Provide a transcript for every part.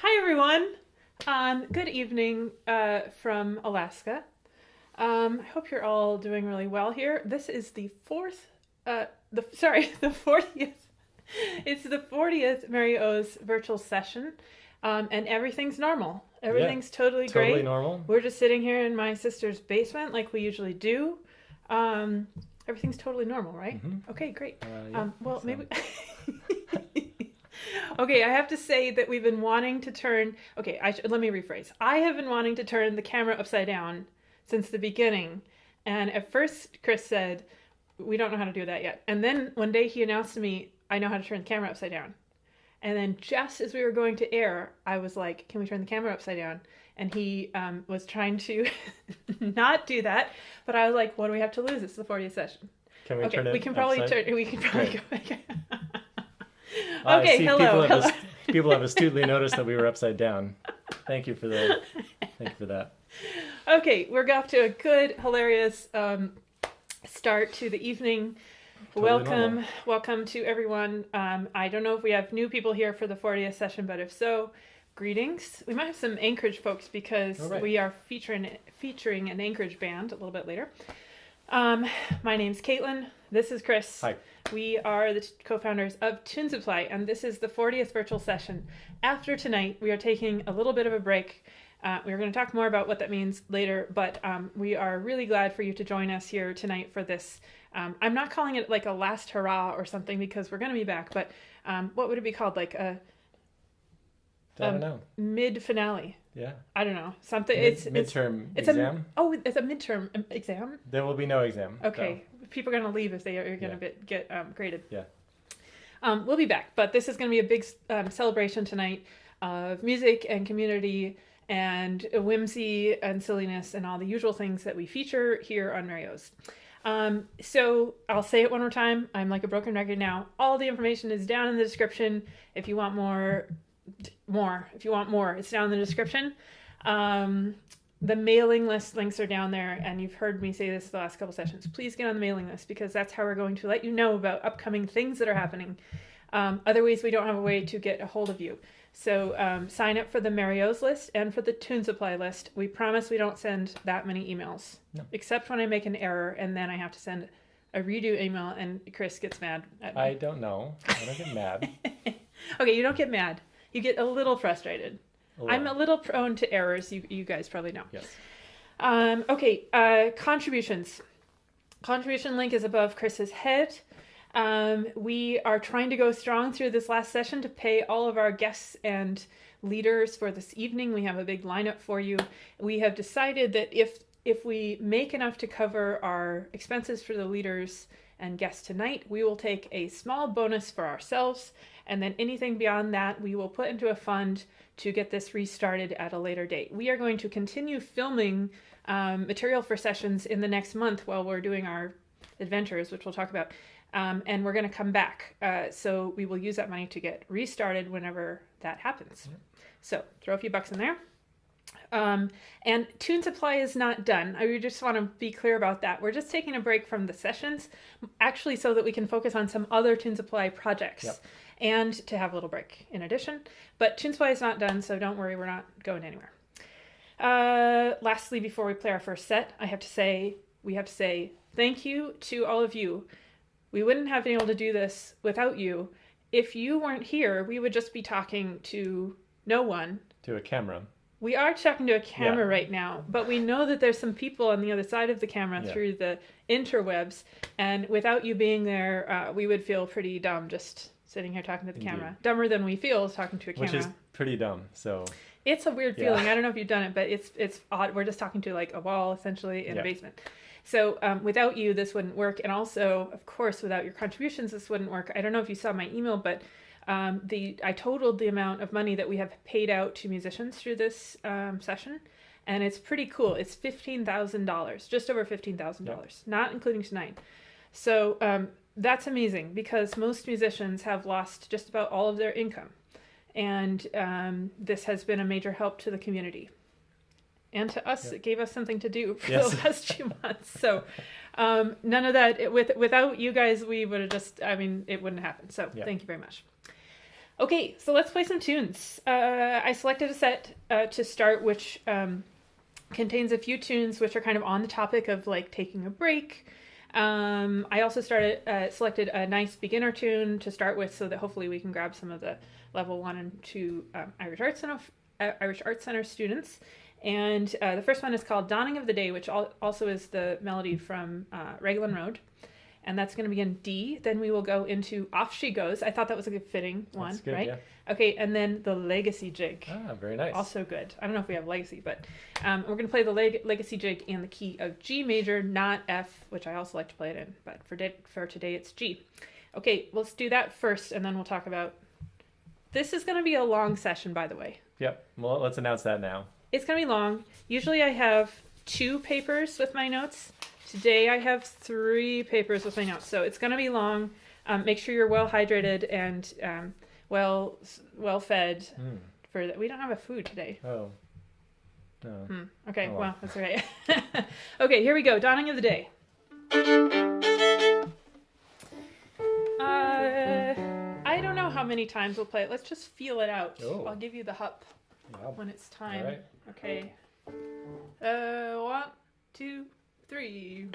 Hi everyone. Good evening from Alaska. I hope you're all doing really well here. This is the 40th. It's the 40th Mary O's virtual session, and everything's normal. Everything's totally great. Totally normal. We're just sitting here in my sister's basement like we usually do. Everything's totally normal, right? Mm-hmm. Okay, great. So. Maybe... Okay, I have to say that we've been wanting to turn... Okay, let me rephrase. I have been wanting to turn the camera upside down since the beginning. And at first, Chris said, we don't know how to do that yet. And then one day he announced to me, I know how to turn the camera upside down. And then just as we were going to air, I was like, can we turn the camera upside down? And he was trying to not do that. But I was like, what do we have to lose? It's the 40th session. Can we turn it we can probably upside? We can probably go back. Okay, see, hello. People have astutely noticed that we were upside down. Thank you for that. Okay, we're off to a good, hilarious start to the evening. Totally Welcome to everyone. I don't know if we have new people here for the 40th session, but if so, greetings. We might have some Anchorage folks because we are featuring an Anchorage band a little bit later. My name's Caitlin. This is Chris. Hi. We are the co-founders of Tune Supply, and this is the 40th virtual session. After tonight, we are taking a little bit of a break. We're going to talk more about what that means later, but we are really glad for you to join us here tonight for this. I'm not calling it like a last hurrah or something because we're going to be back, but what would it be called? Like a mid-finale. Yeah. I don't know. Something. Midterm exam? It's a midterm exam? There will be no exam. Okay. So. People are going to leave if they are going to get graded. Yeah. We'll be back, but this is going to be a big celebration tonight of music and community and whimsy and silliness and all the usual things that we feature here on Mary O's. So I'll say it one more time. I'm like a broken record now. All the information is down in the description. If you want more, it's down in the description. The mailing list links are down there, and you've heard me say this the last couple sessions. Please get on the mailing list because that's how we're going to let you know about upcoming things that are happening. Other ways, we don't have a way to get a hold of you. So sign up for the Mary O's list and for the Tune Supply list. We promise we don't send that many emails, except when I make an error, and then I have to send a redo email, and Chris gets mad at me. I don't know. I don't get mad. Okay, you don't get mad. You get a little frustrated. I'm a little prone to errors. You guys probably know. Yes. Okay. Contributions. Contribution link is above Chris's head. We are trying to go strong through this last session to pay all of our guests and leaders for this evening. We have a big lineup for you. We have decided that if we make enough to cover our expenses for the leaders and guests tonight, we will take a small bonus for ourselves, and then anything beyond that we will put into a fund to get this restarted at a later date. We are going to continue filming material for sessions in the next month while we're doing our adventures, which we'll talk about, and we're going to come back. So we will use that money to get restarted whenever that happens. So throw a few bucks in there. And Tune Supply is not done. I just want to be clear about that. We're just taking a break from the sessions, actually, so that we can focus on some other Tune Supply projects and to have a little break in addition. But Tune Supply is not done, so don't worry, we're not going anywhere. Lastly, before we play our first set, we have to say thank you to all of you. We wouldn't have been able to do this without you. If you weren't here, we would just be talking to no one. To a camera. We are talking to a camera right now, but we know that there's some people on the other side of the camera through the interwebs, and without you being there, we would feel pretty dumb just sitting here talking to the camera. Dumber than we feel talking to a camera. Which is pretty dumb, so... It's a weird feeling. I don't know if you've done it, but it's odd. We're just talking to like a wall, essentially, in a basement. So without you, this wouldn't work, and also, of course, without your contributions, this wouldn't work. I don't know if you saw my email, but... I totaled the amount of money that we have paid out to musicians through this session, and it's pretty cool. It's $15,000, just over $15,000, not including tonight. So that's amazing because most musicians have lost just about all of their income, and this has been a major help to the community. And to us, it gave us something to do for the last few months. So none of that, without you guys, we would have just, it wouldn't happen. So thank you very much. Okay, so let's play some tunes. I selected a set to start, which contains a few tunes which are kind of on the topic of like taking a break. I also selected a nice beginner tune to start with, so that hopefully we can grab some of the level 1 and 2 Irish Arts Center students. And the first one is called "Dawning of the Day," which also is the melody from Raglan Road. And that's going to be in D. Then we will go into "Off She Goes." I thought that was a good fitting one, That's good, right? yeah. Okay, and then the Legacy Jig. Ah, very nice. Also good. I don't know if we have Legacy, but we're going to play the Legacy Jig in the key of G major, not F, which I also like to play it in. But for today, it's G. Okay, let's do that first, and then we'll talk about... This is going to be a long session, by the way. Yep. Well, let's announce that now. It's going to be long. Usually I have 2 papers with my notes. Today I have 3 papers with my notes, so it's going to be long. Make sure you're well hydrated and well fed. For that, we don't have a food today. Oh. No. Okay, Oh, well, that's all right. Okay, here we go. Dawning of the Day. I don't know how many times we'll play it. Let's just feel it out. Oh. I'll give you the hup Wow. when it's time. All right. Okay. 1, 2, 3.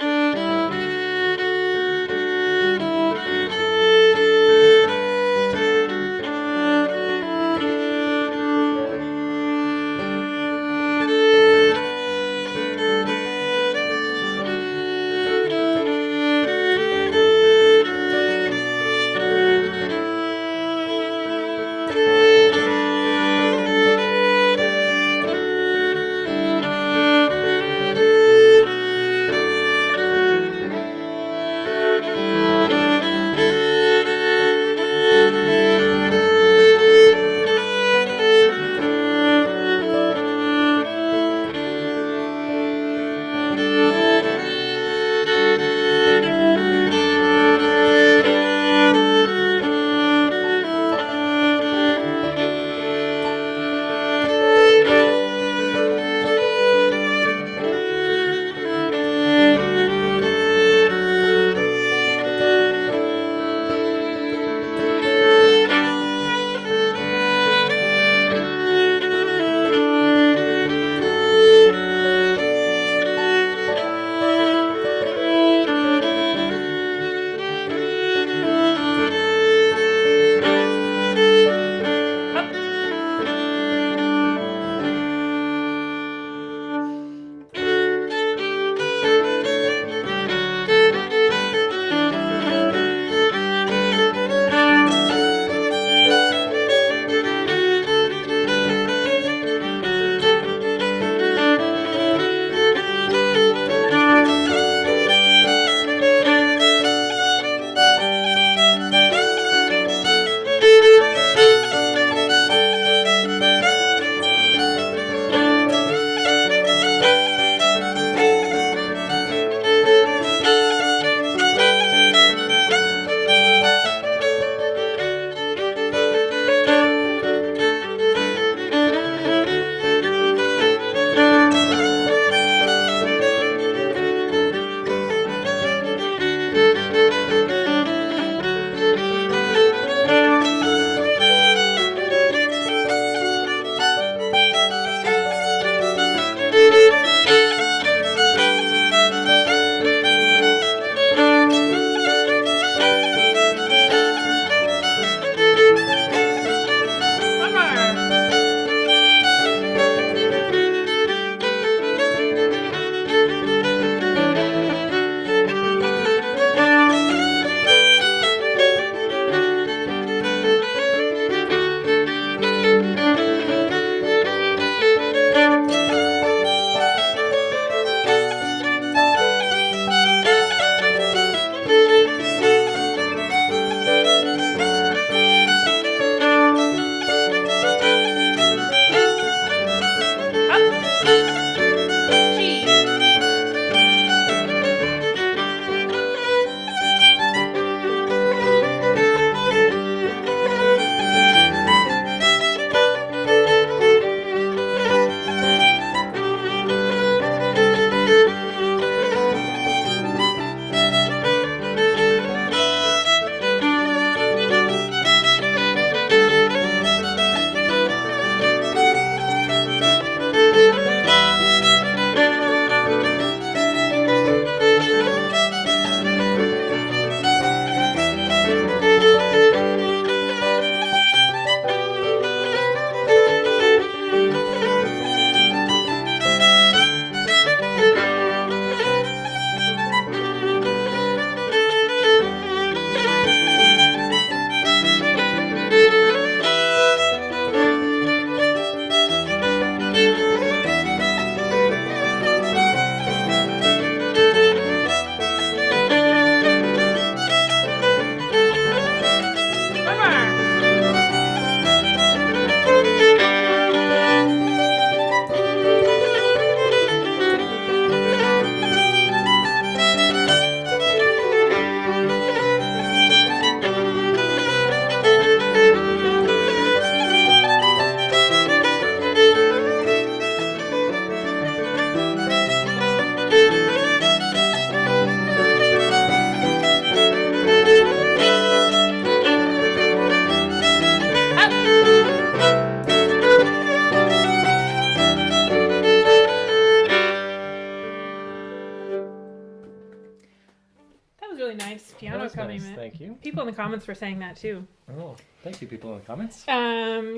what Cubby nice. meant. Thank you. People in the comments were saying that too. Oh, thank you, people in the comments.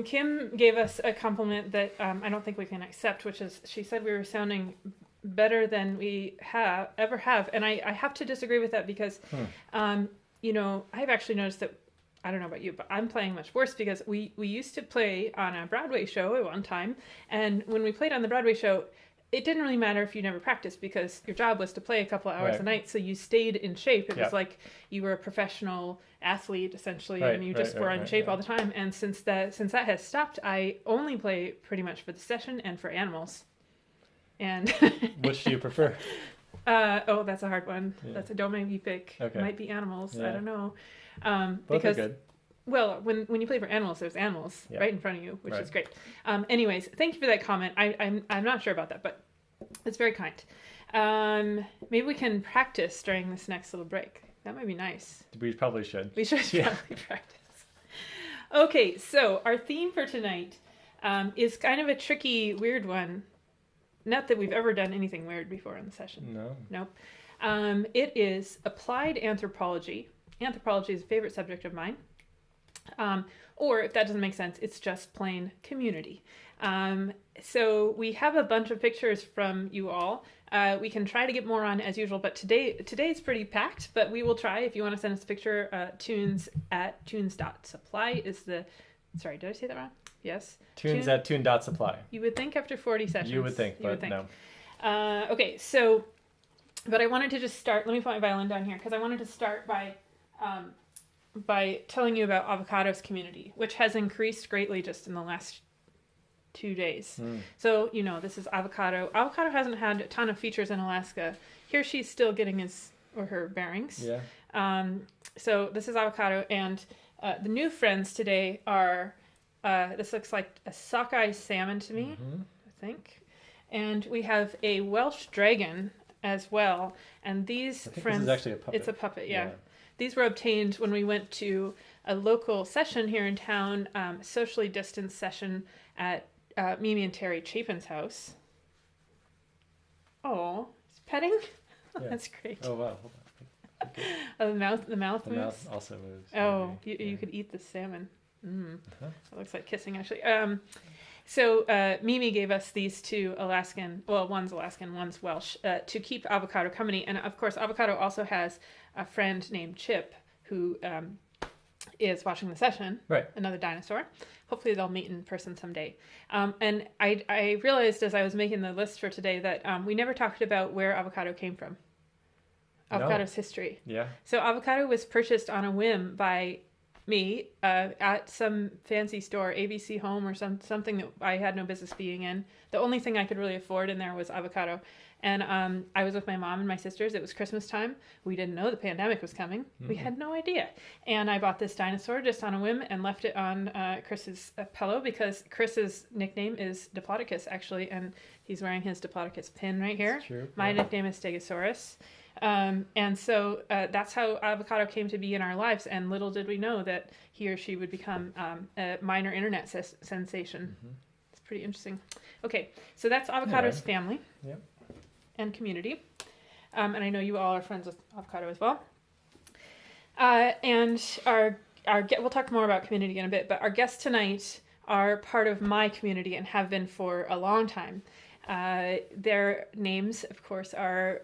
Kim gave us a compliment that I don't think we can accept, which is she said we were sounding better than we ever have, and I have to disagree with that because, you know, I've actually noticed that. I don't know about you, but I'm playing much worse because we used to play on a Broadway show at one time, and when we played on the Broadway show, it didn't really matter if you never practiced because your job was to play a couple of hours a night, so you stayed in shape. It was like you were a professional athlete essentially, and you just were in shape all the time. And since that has stopped, I only play pretty much for the session and for animals. And which do you prefer? Oh, that's a hard one. Yeah. That's a don't make me pick. Okay. Might be animals. Yeah. I don't know. Both because, are good. Well, when you play for animals, there's animals right in front of you, which is great. Anyways, thank you for that comment. I'm not sure about that, but it's very kind. Maybe we can practice during this next little break. That might be nice. We probably should. We should probably practice. Okay, so our theme for tonight is kind of a tricky, weird one. Not that we've ever done anything weird before in the session. No. Nope. It is applied anthropology. Anthropology is a favorite subject of mine. Or if that doesn't make sense, it's just plain community. So we have a bunch of pictures from you all. We can try to get more on as usual, but today's pretty packed, but we will try. If you want to send us a picture, tunes@tunes.supply is the... Sorry, did I say that wrong? Yes. Tunes@tune.supply. You would think after 40 sessions. You would think, but no. Okay, so... But I wanted to just start... Let me put my violin down here, because I wanted to start by telling you about Avocado's community, which has increased greatly just in the last 2 days. So, you know, this is Avocado. Avocado hasn't had a ton of features in Alaska. Here she's still getting his or her bearings. Yeah. So this is Avocado, and the new friends today are, this looks like a sockeye salmon to me, I think. And we have a Welsh dragon as well. And these friends... This is actually a puppet. It's a puppet, yeah. These were obtained when we went to a local session here in town, socially distanced session at Mimi and Terry Chapin's house. Oh, it's petting? Yeah. That's great. Oh, wow. Okay. Oh, the mouth moves? The mouth also moves. Oh, you could eat the salmon. It looks like kissing, actually. So Mimi gave us these two Alaskan, well, one's Alaskan, one's Welsh, to keep Avocado company. And of course, Avocado also has a friend named Chip who is watching the session, another dinosaur. Hopefully they'll meet in person someday. And I realized as I was making the list for today that we never talked about where Avocado came from. Avocado's history. Yeah. So Avocado was purchased on a whim by me at some fancy store, ABC Home or something that I had no business being in. The only thing I could really afford in there was Avocado. And I was with my mom and my sisters. It was Christmas time. We didn't know the pandemic was coming. We had no idea. And I bought this dinosaur just on a whim and left it on Chris's pillow because Chris's nickname is Diplodocus, actually. And he's wearing his Diplodocus pin right here. True. My nickname is Stegosaurus. And so that's how Avocado came to be in our lives. And little did we know that he or she would become a minor internet sensation. It's pretty interesting. Okay, so that's Avocado's family. Yep. And community. And I know you all are friends with Avocado as well. And we'll talk more about community in a bit, but our guests tonight are part of my community and have been for a long time. Their names, of course, are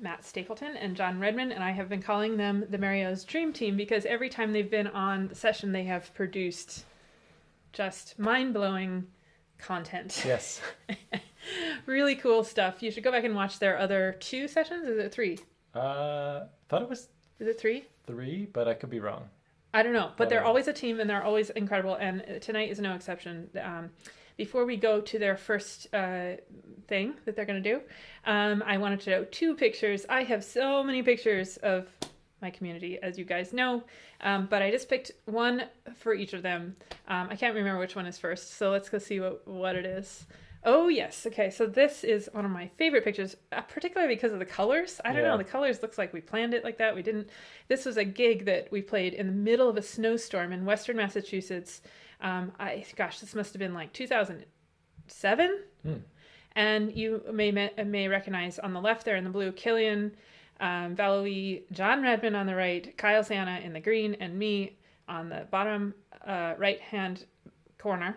Matt Stapleton and John Redmond, and I have been calling them the Mario's Dream Team because every time they've been on the session, they have produced just mind-blowing content. Yes. Really cool stuff. You should go back and watch their other 2 sessions. Is it 3? Thought it was... Is it 3? 3, but I could be wrong. I don't know, but they're always a team and they're always incredible, and tonight is no exception. Before we go to their first thing that they're going to do, I wanted to show 2 pictures. I have so many pictures of my community, as you guys know, but I just picked one for each of them. I can't remember which one is first, so let's go see what it is. Oh, yes. Okay, so this is one of my favorite pictures, particularly because of the colors. I don't know, the colors looks like we planned it like that. We didn't. This was a gig that we played in the middle of a snowstorm in Western Massachusetts. This must have been like 2007. And you may recognize on the left there in the blue, Killian, Valois, John Redmond on the right, Kyle Santa in the green, and me on the bottom right-hand corner.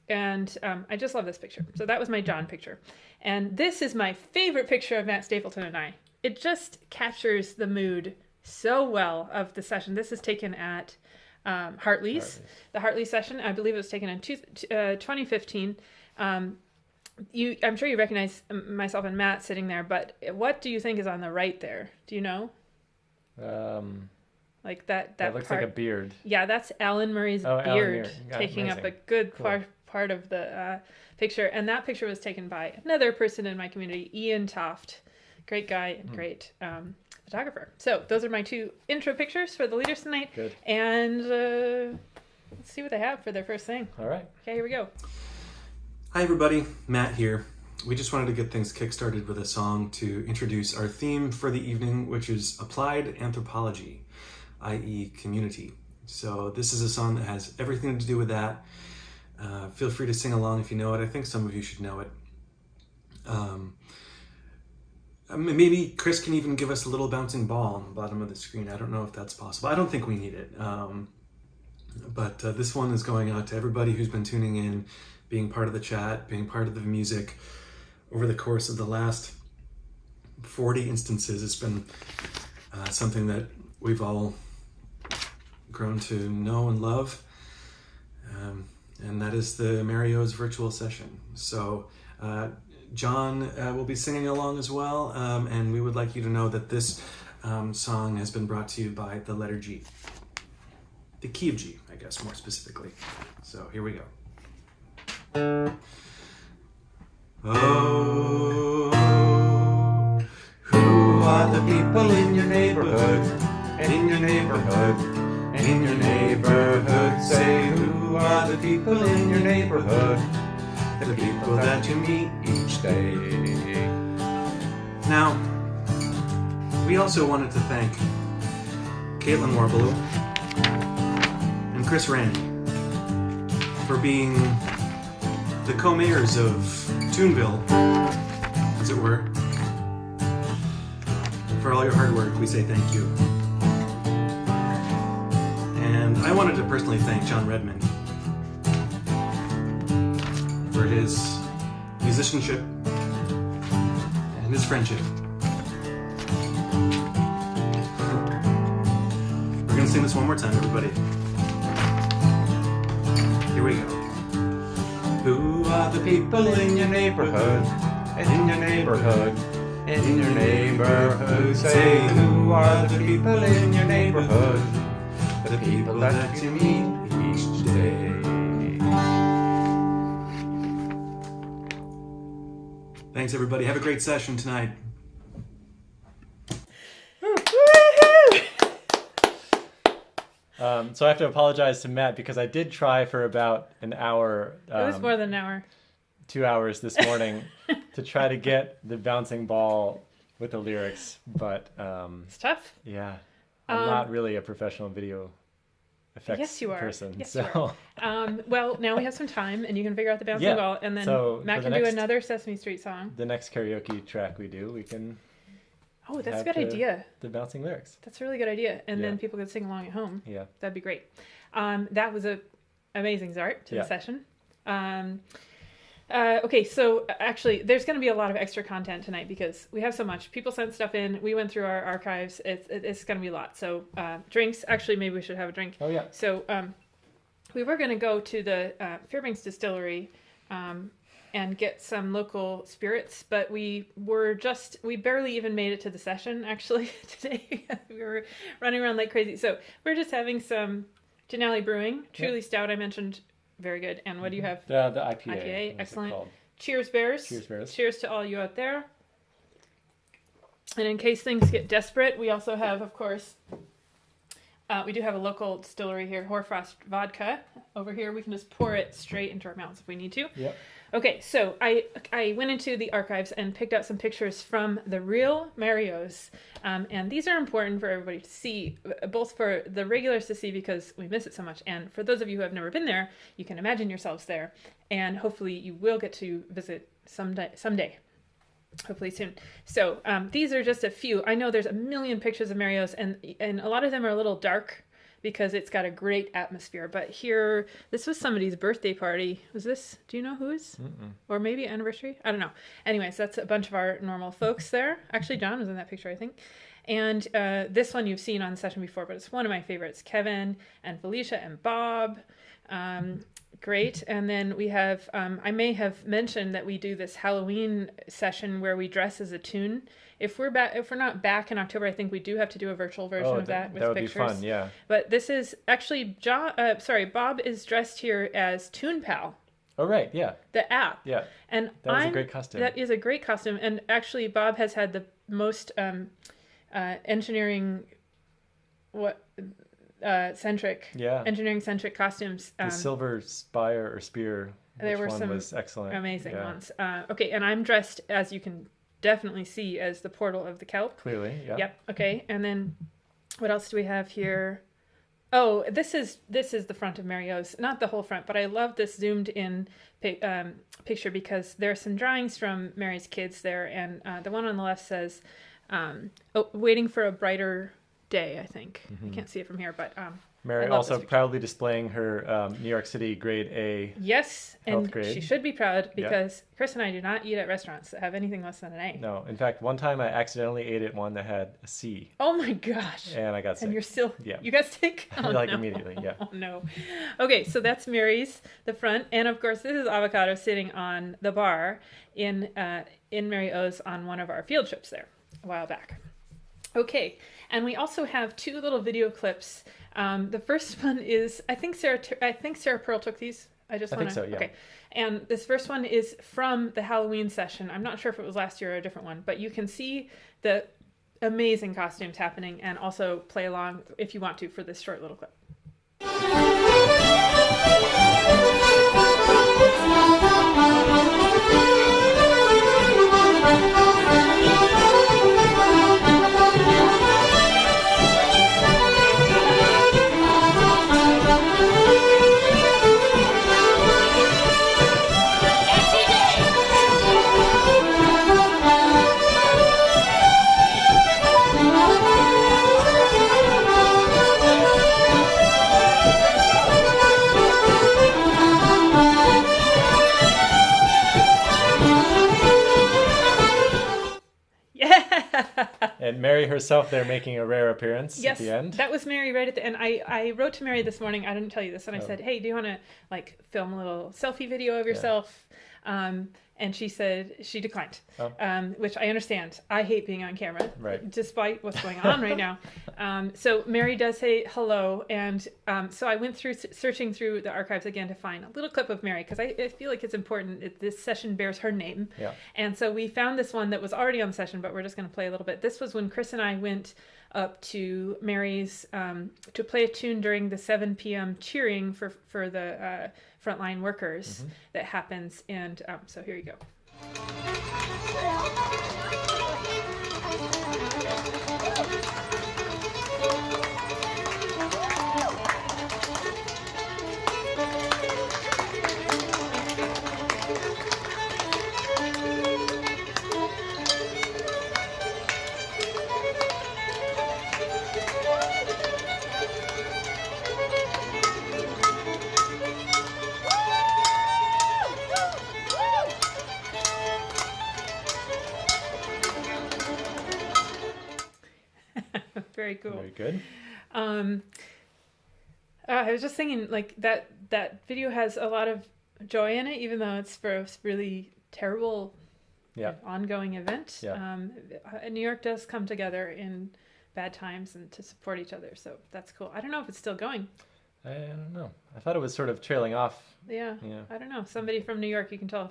And I just love this picture. So that was my John picture. And this is my favorite picture of Matt Stapleton and I. It just captures the mood so well of the session. This is taken at Hartley's, the Hartley session. I believe it was taken in 2015. I'm sure you recognize myself and Matt sitting there, but what do you think is on the right there? Do you know? Like that looks part. like a beard. Yeah, that's Alan Murray's beard taking up a good part of the picture. And that picture was taken by another person in my community, Ian Toft. Great guy and great photographer. So those are my two intro pictures for the leaders tonight. Good. And let's see what they have for their first thing. All right. Okay, here we go. Hi everybody, Matt here. We just wanted to get things kick-started with a song to introduce our theme for the evening, which is Applied Anthropology, i.e. community. So this is a song that has everything to do with that. Feel free to sing along if you know it. I think some of you should know it. Maybe Chris can even give us a little bouncing ball on the bottom of the screen. I don't know if that's possible. I don't think we need it. But this one is going out to everybody who's been tuning in, being part of the chat, being part of the music over the course of the last 40 instances. It's been something that we've all grown to know and love. And that is the Mario's virtual session. So John will be singing along as well. And we would like you to know that this song has been brought to you by the letter G. The key of G, I guess, more specifically. So here we go. Oh, who are the people in your neighborhood? In your neighborhood, in your neighborhood. Say, who are the people in your neighborhood? The people that you meet each day. Now, we also wanted to thank Caitlin Warbelow and Chris Ranney for being the co-mayors of Tuneville, as it were. For all your hard work, we say thank you. And I wanted to personally thank John Redmond for his musicianship and his friendship. We're going to sing this one more time, everybody. Here we go. Who are the people in your neighborhood? In your neighborhood, in your neighborhood. Say, who are the people in your neighborhood? The people that you meet each day. Thanks, everybody. Have a great session tonight. So I have to apologize to Matt because I did try for about an hour. It was more than an hour. 2 hours this morning to try to get the bouncing ball with the lyrics, but it's tough. Yeah, I'm not really a professional video effects person. Yes, so. you are. Well, now we have some time, and you can figure out the bouncing ball, and then Matt can do another Sesame Street song. The next karaoke track we do, we can. Oh, that's a good idea. The bouncing lyrics. That's a really good idea, and then people could sing along at home. Yeah, that'd be great. That was a amazing start to the session. Okay, so actually, there's going to be a lot of extra content tonight because we have so much. People sent stuff in. We went through our archives. It's going to be a lot. So drinks. Actually, maybe we should have a drink. Oh, yeah. So we were going to go to the Fairbanks Distillery and get some local spirits, but we barely even made it to the session, actually, today. We were running around like crazy. So we're just having some Denali Brewing, Truly Stout, I mentioned. Very good. And what do you have? The IPA. IPA, excellent. Cheers, Bears. Cheers, Bears. Cheers to all you out there. And in case things get desperate, we also have, of course, we do have a local distillery here, Hoarfrost Vodka. Over here, we can just pour it straight into our mouths if we need to. Yep. Okay, so I went into the archives and picked out some pictures from the real Marios. And these are important for everybody to see, both for the regulars to see because we miss it so much. And for those of you who have never been there, you can imagine yourselves there. And hopefully you will get to visit someday. hopefully soon. So these are just a few. I know there's a million pictures of Mario's, and a lot of them are a little dark because it's got a great atmosphere. But here, this was somebody's birthday party. Was this? Do you know whose? Or maybe anniversary? I don't know. Anyways, that's a bunch of our normal folks there. Actually, John was in that picture, I think. And this one you've seen on the session before, but it's one of my favorites. Kevin and Felicia and Bob. Great. And then we have, I may have mentioned that we do this Halloween session where we dress as a tune. If we're not back in October, I think we do have to do a virtual version of that with that would pictures. be fun, yeah. But this is actually Bob is dressed here as Tune Pal. Oh, right, yeah. The app. Yeah. And that was a great costume. That is a great costume. And actually Bob has had the most engineering centric costumes. The silver spire or spear. There were some was excellent. Amazing ones. Okay, and I'm dressed, as you can definitely see, as the portal of the kelp. Clearly, yeah. Yep. Okay, and then what else do we have here? Oh, this is the front of Mario's, not the whole front, but I love this zoomed in picture because there are some drawings from Mary's kids there, and the one on the left says, "Waiting for a brighter day." I think I can't see it from here, but Mary also proudly displaying her New York City grade A. Yes, and grade. She should be proud because Chris and I do not eat at restaurants that have anything less than an A. No, in fact, one time I accidentally ate at one that had a C. Oh my gosh! And I got sick. And you're still you got sick? Oh, like no. Immediately, yeah. Oh no. Okay, so that's Mary's, the front, and of course this is Avocado sitting on the bar in Mary O's on one of our field trips there a while back. Okay, and we also have two little video clips. The first one is, I think Sarah Pearl took these. I think so, yeah. Okay. And this first one is from the Halloween session. I'm not sure if it was last year or a different one, but you can see the amazing costumes happening and also play along if you want to for this short little clip. And Mary herself there making a rare appearance at the end. That was Mary right at the end. I wrote to Mary this morning. I didn't tell you this. And I said, hey, do you want to film a little selfie video of yourself? And she said she declined, which I understand. I hate being on camera, despite what's going on right now. So Mary does say hello. And so I went through searching through the archives again to find a little clip of Mary, because I feel like it's important. This session bears her name. Yeah. And so we found this one that was already on the session, but we're just going to play a little bit. This was when Chris and I went up to Mary's to play a tune during the 7 p.m. cheering for the frontline workers that happens. And so here you go. Very cool. Very good. I was just thinking, like, that video has a lot of joy in it, even though it's for a really terrible ongoing event. Yeah. New York does come together in bad times and to support each other, so that's cool. I don't know if it's still going. I don't know. I thought it was sort of trailing off. Yeah. I don't know. Somebody from New York, you can tell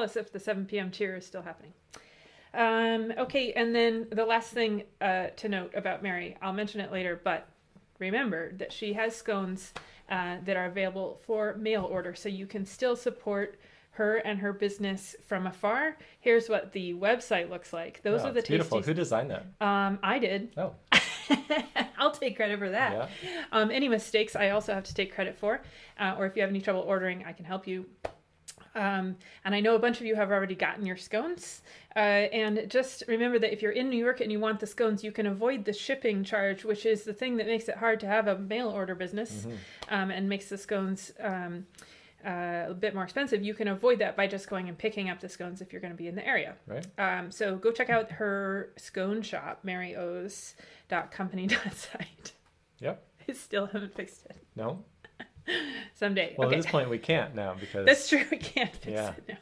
us if the 7 p.m. cheer is still happening. Okay, and then the last thing to note about Mary, I'll mention it later, but remember that she has scones that are available for mail order, so you can still support her and her business from afar. Here's what the website looks like. Those are the tasty. Beautiful. Who designed that? I did. Oh. I'll take credit for that. Yeah. Any mistakes I also have to take credit for, or if you have any trouble ordering, I can help you. And I know a bunch of you have already gotten your scones. And just remember that if you're in New York and you want the scones, you can avoid the shipping charge, which is the thing that makes it hard to have a mail order business, and makes the scones a bit more expensive. You can avoid that by just going and picking up the scones if you're going to be in the area. Right. So go check out her scone shop, maryo's.company.site. Yep. I still haven't fixed it. No? Someday. Well, okay. at this point we can't now because... That's true. We can't fix it now.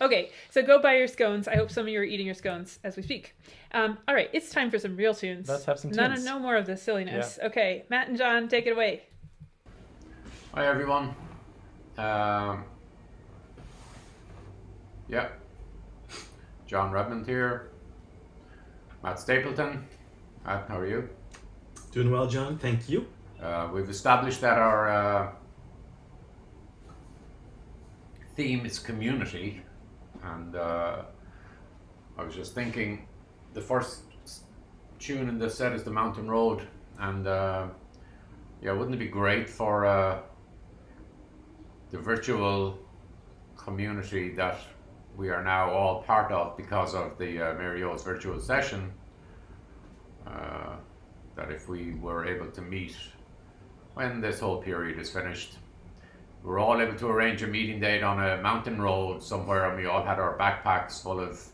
Okay, so go buy your scones. I hope some of you are eating your scones as we speak. All right, it's time for some real tunes. Let's have some tunes. No more of this silliness. Yeah. Okay, Matt and John, take it away. Hi, everyone. John Redmond here. Matt Stapleton. Matt, how are you? Doing well, John. Thank you. We've established that our theme is community, and I was just thinking the first tune in this set is The Mountain Road, and wouldn't it be great for the virtual community that we are now all part of because of the Mary O's virtual session, that if we were able to meet when this whole period is finished, we're all able to arrange a meeting date on a mountain road somewhere, and we all had our backpacks full of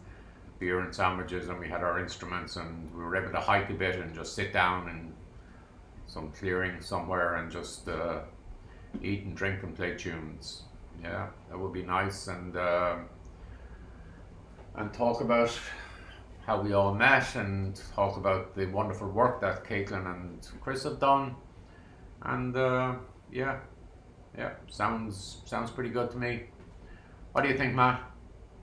beer and sandwiches, and we had our instruments, and we were able to hike a bit and just sit down in some clearing somewhere and just eat and drink and play tunes. Yeah, that would be nice, and talk about how we all met, and talk about the wonderful work that Caitlin and Chris have done. And sounds pretty good to me. What do you think, Matt?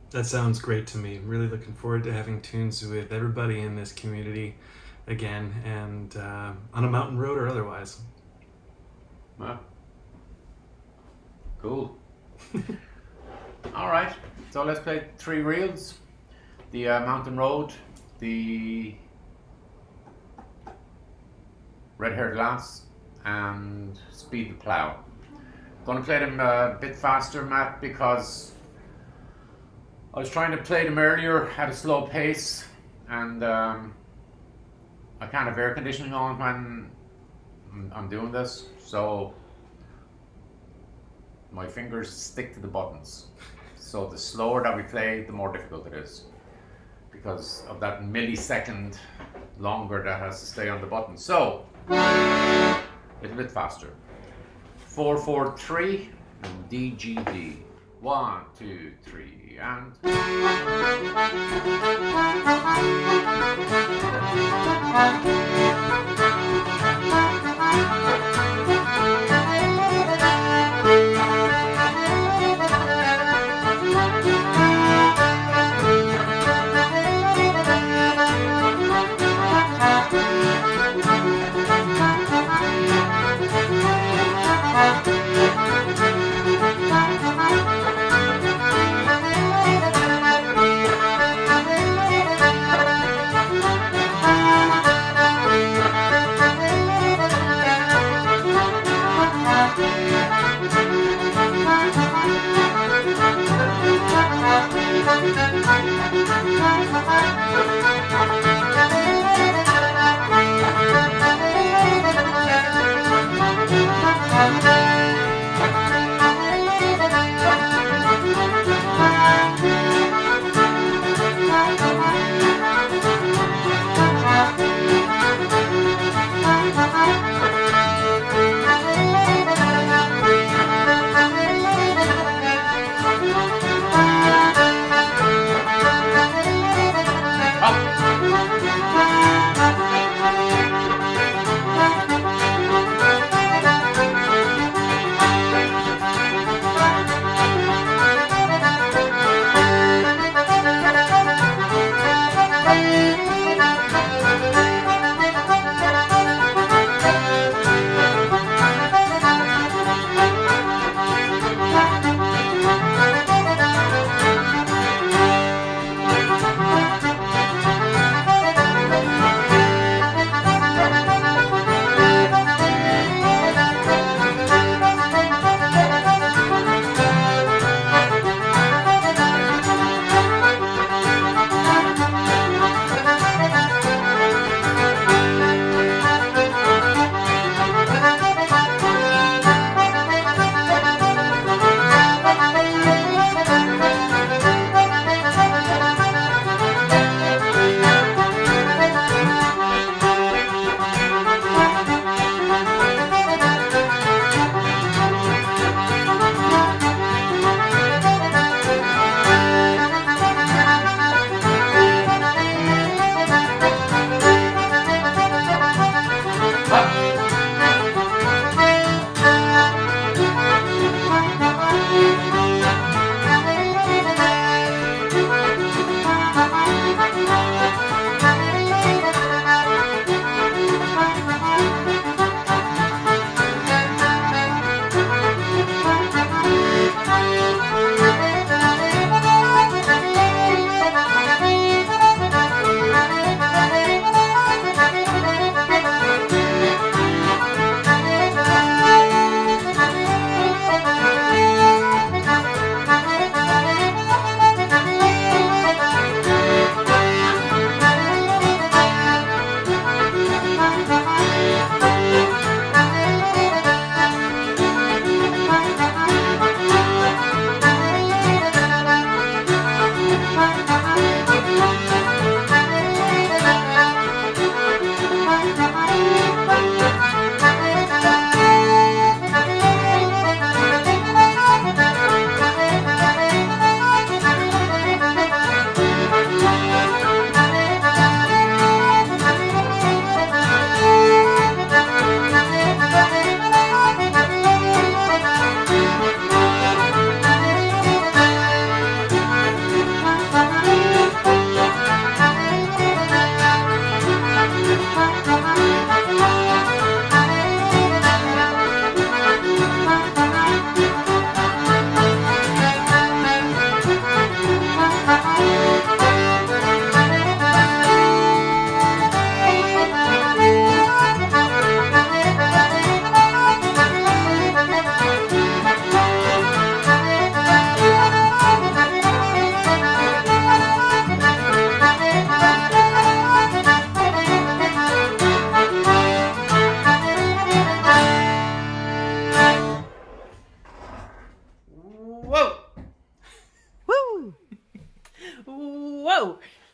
That sounds great to me. Really looking forward to having tunes with everybody in this community again, and on a mountain road or otherwise. Cool. All right, so let's play 3 reels. The Mountain Road, the Red-Haired Lass, and Speed the Plough. Going to play them a bit faster, Matt, because I was trying to play them earlier at a slow pace, and I can't have air conditioning on when I'm doing this, so my fingers stick to the buttons. So the slower that we play, the more difficult it is, because of that millisecond longer that has to stay on the button. So a little bit faster. 4/4/3 and DGD. 1, 2, 3, and. Up.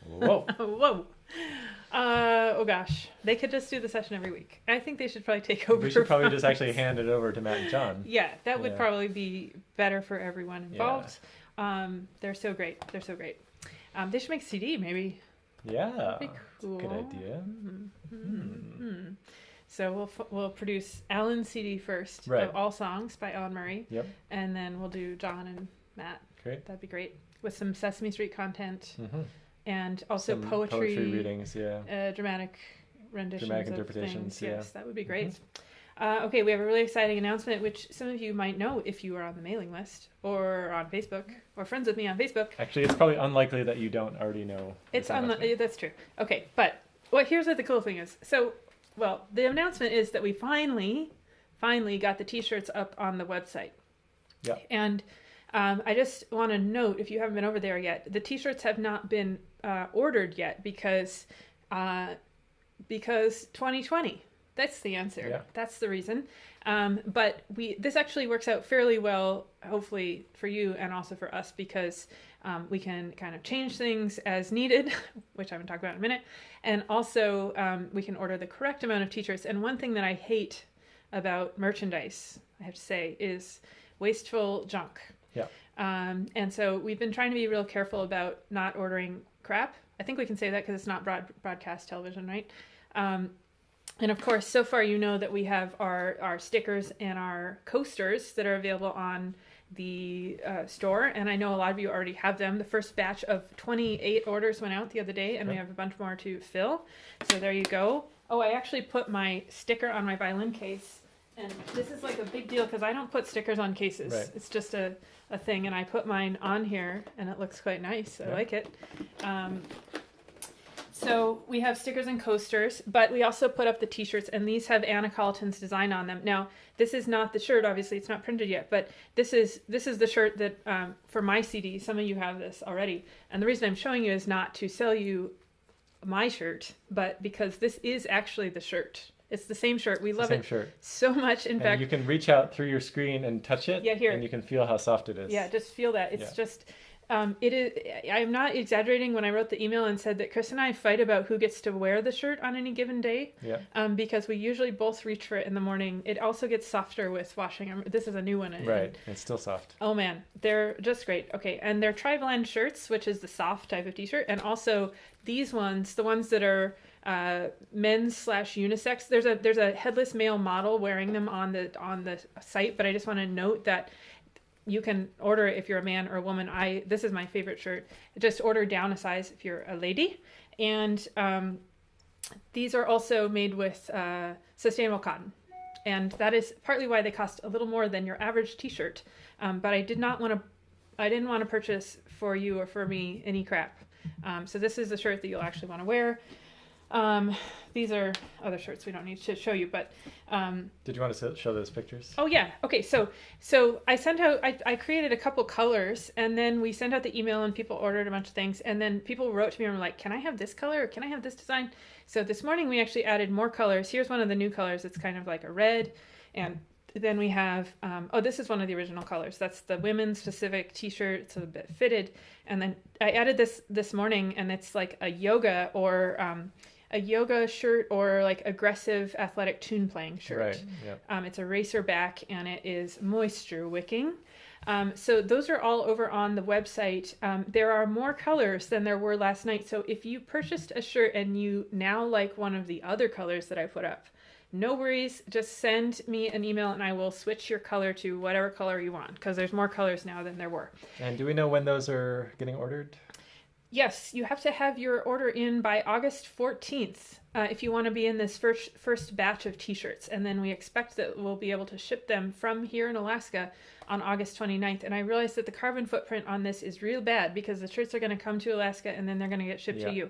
Whoa. Whoa. Oh gosh, they could just do the session every week. I think they should probably take over. We should probably from just us. actually hand it over to Matt and John. Yeah, that would Yeah. probably be better for everyone involved. They're so great. They're so great. They should make a CD, maybe. Yeah. That'd be That's a good cool. idea. So we'll produce Alan's CD first Right. of all songs by Alan Murray. Yep. And then we'll do John and Matt. Great. That'd be great. With some Sesame Street content Mm-hmm. and also Some poetry readings, yeah. Dramatic renditions Dramatic of interpretations, things. yeah. Yes, that would be great. Okay, we have a really exciting announcement, which some of you might know if you are on the mailing list or on Facebook or friends with me on Facebook. Actually, it's probably unlikely that you don't already know. It's this on the. announcement. That's true. Okay, but here's what the cool thing is. So, well, the announcement is that we finally got the T-shirts up on the website. Yeah. And I just want to note, if you haven't been over there yet, the T-shirts have not been ordered yet because 2020. That's the answer. Yeah. That's the reason. But this actually works out fairly well, hopefully for you and also for us, because we can kind of change things as needed, which I'm going to talk about in a minute. And also we can order the correct amount of T-shirts. And one thing that I hate about merchandise, I have to say, is wasteful junk. Yeah. And so we've been trying to be real careful about not ordering crap. I think we can say that because it's not broadcast television, right? And of course, so far you know that we have our stickers and our coasters that are available on the store. And I know a lot of you already have them. The first batch of 28 orders went out the other day, and we have a bunch more to fill. So there you go. Oh, I actually put my sticker on my violin case. And this is like a big deal because I don't put stickers on cases. Right. It's just a thing. And I put mine on here, and it looks quite nice. I like it. So we have stickers and coasters, but we also put up the T-shirts, and these have Anna Colleton's design on them. Now, this is not the shirt, obviously, it's not printed yet, but this is the shirt that for my CD. Some of you have this already, and the reason I'm showing you is not to sell you my shirt, but because this is actually the shirt. It's the same shirt. We love it so much. In fact, you can reach out through your screen and touch it. Yeah, here. And you can feel how soft it is. Yeah, just feel that. It's just. It is. I'm not exaggerating when I wrote the email and said that Chris and I fight about who gets to wear the shirt on any given day. Yeah. Because we usually both reach for it in the morning. It also gets softer with washing. This is a new one. Right. It's still soft. Oh man, they're just great. Okay, and they're tri-blend shirts, which is the soft type of T-shirt, and also these ones, the ones that are men's/unisex. There's a headless male model wearing them on the site, but I just want to note that. You can order it if you're a man or a woman. This is my favorite shirt. Just order down a size if you're a lady. And these are also made with sustainable cotton. And that is partly why they cost a little more than your average T-shirt. But I didn't want to purchase for you or for me any crap. So this is the shirt that you'll actually want to wear. These are other shirts we don't need to show you, but did you want to show those pictures? Oh yeah. Okay. So I sent out. I created a couple colors, and then we sent out the email, and people ordered a bunch of things, and then people wrote to me and were like, "Can I have this color? Or can I have this design?" So this morning we actually added more colors. Here's one of the new colors. It's kind of like a red, and then we have. This is one of the original colors. That's the women's specific T-shirt. It's a bit fitted, and then I added this morning, and it's like a yoga or. A yoga shirt or like aggressive athletic tune playing shirt. Right. Yeah. It's a racer back and it is moisture wicking. So those are all over on the website. There are more colors than there were last night. So if you purchased a shirt and you now like one of the other colors that I put up, no worries. Just send me an email and I will switch your color to whatever color you want because there's more colors now than there were. And do we know when those are getting ordered? Yes, you have to have your order in by August 14th if you want to be in this first batch of T-shirts. And then we expect that we'll be able to ship them from here in Alaska on August 29th. And I realize that the carbon footprint on this is real bad because the shirts are going to come to Alaska and then they're going to get shipped to you.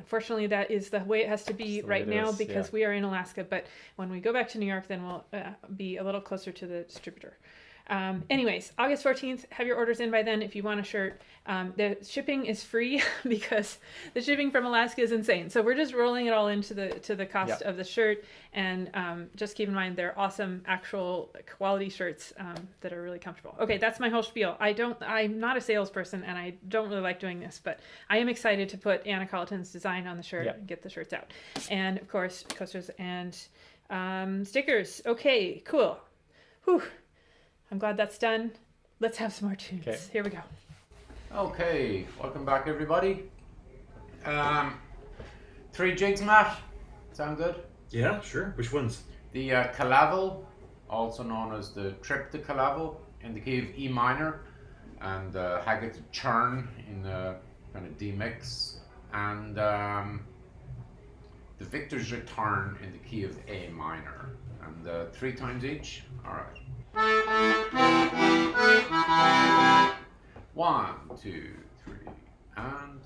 Fortunately, that is the way it has to be right now because we are in Alaska. But when we go back to New York, then we'll be a little closer to the distributor. Anyways, August 14th, have your orders in by then if you want a shirt. The shipping is free because the shipping from Alaska is insane. So we're just rolling it all into the cost of the shirt. And just keep in mind, they're awesome, actual quality shirts that are really comfortable. Okay, that's my whole spiel. I'm not a salesperson and I don't really like doing this, but I am excited to put Anna Colleton's design on the shirt and get the shirts out. And of course, coasters and stickers. Okay, cool. Whew. I'm glad that's done. Let's have some more tunes. Okay. Here we go. Okay, welcome back everybody. 3 jigs, Matt. Sound good? Yeah, sure. Which ones? The Killavil, also known as the Trip to Killavil, in the key of E minor, and Haggard Churn in the kind of D mix, and the Victor's Return in the key of A minor, and 3 times each. All right. 1, 2, 3, and.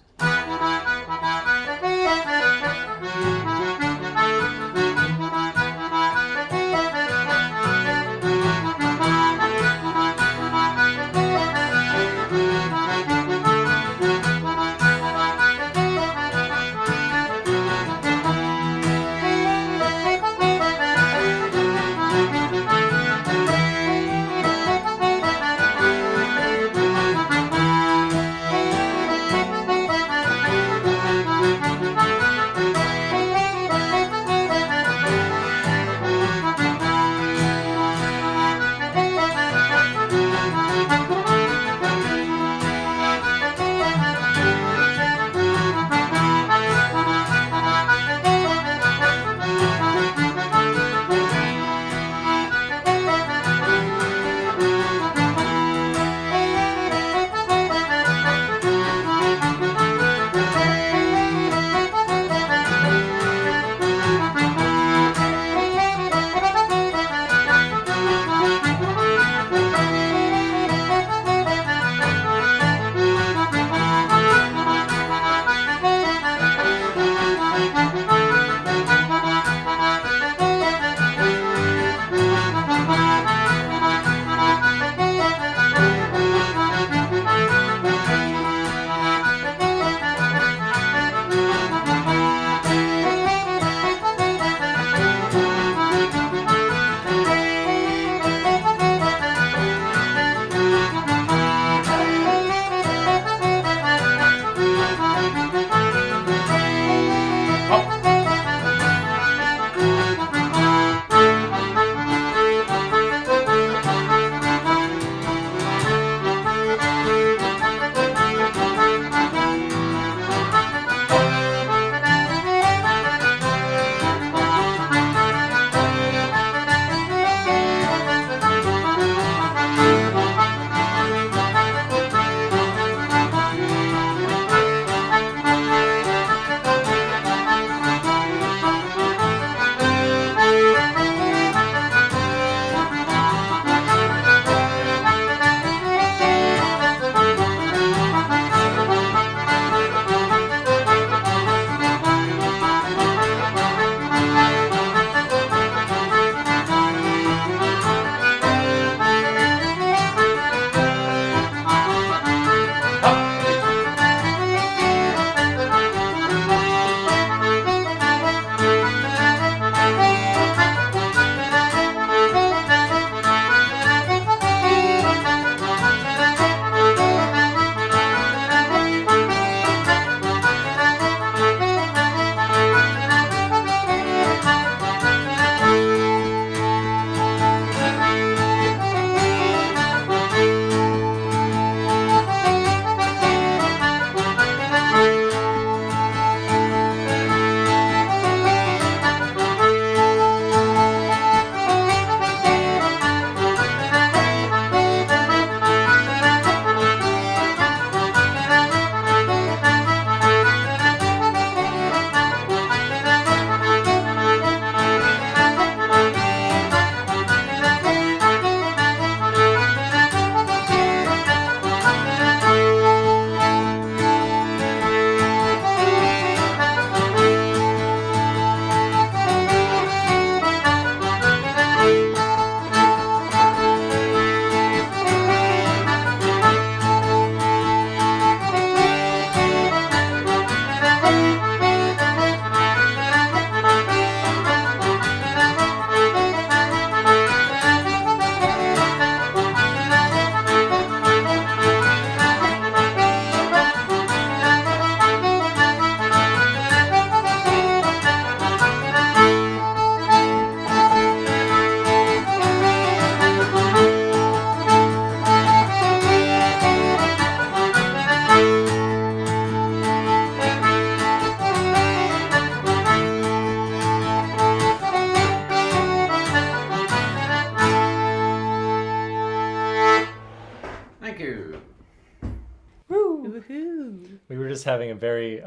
just having a very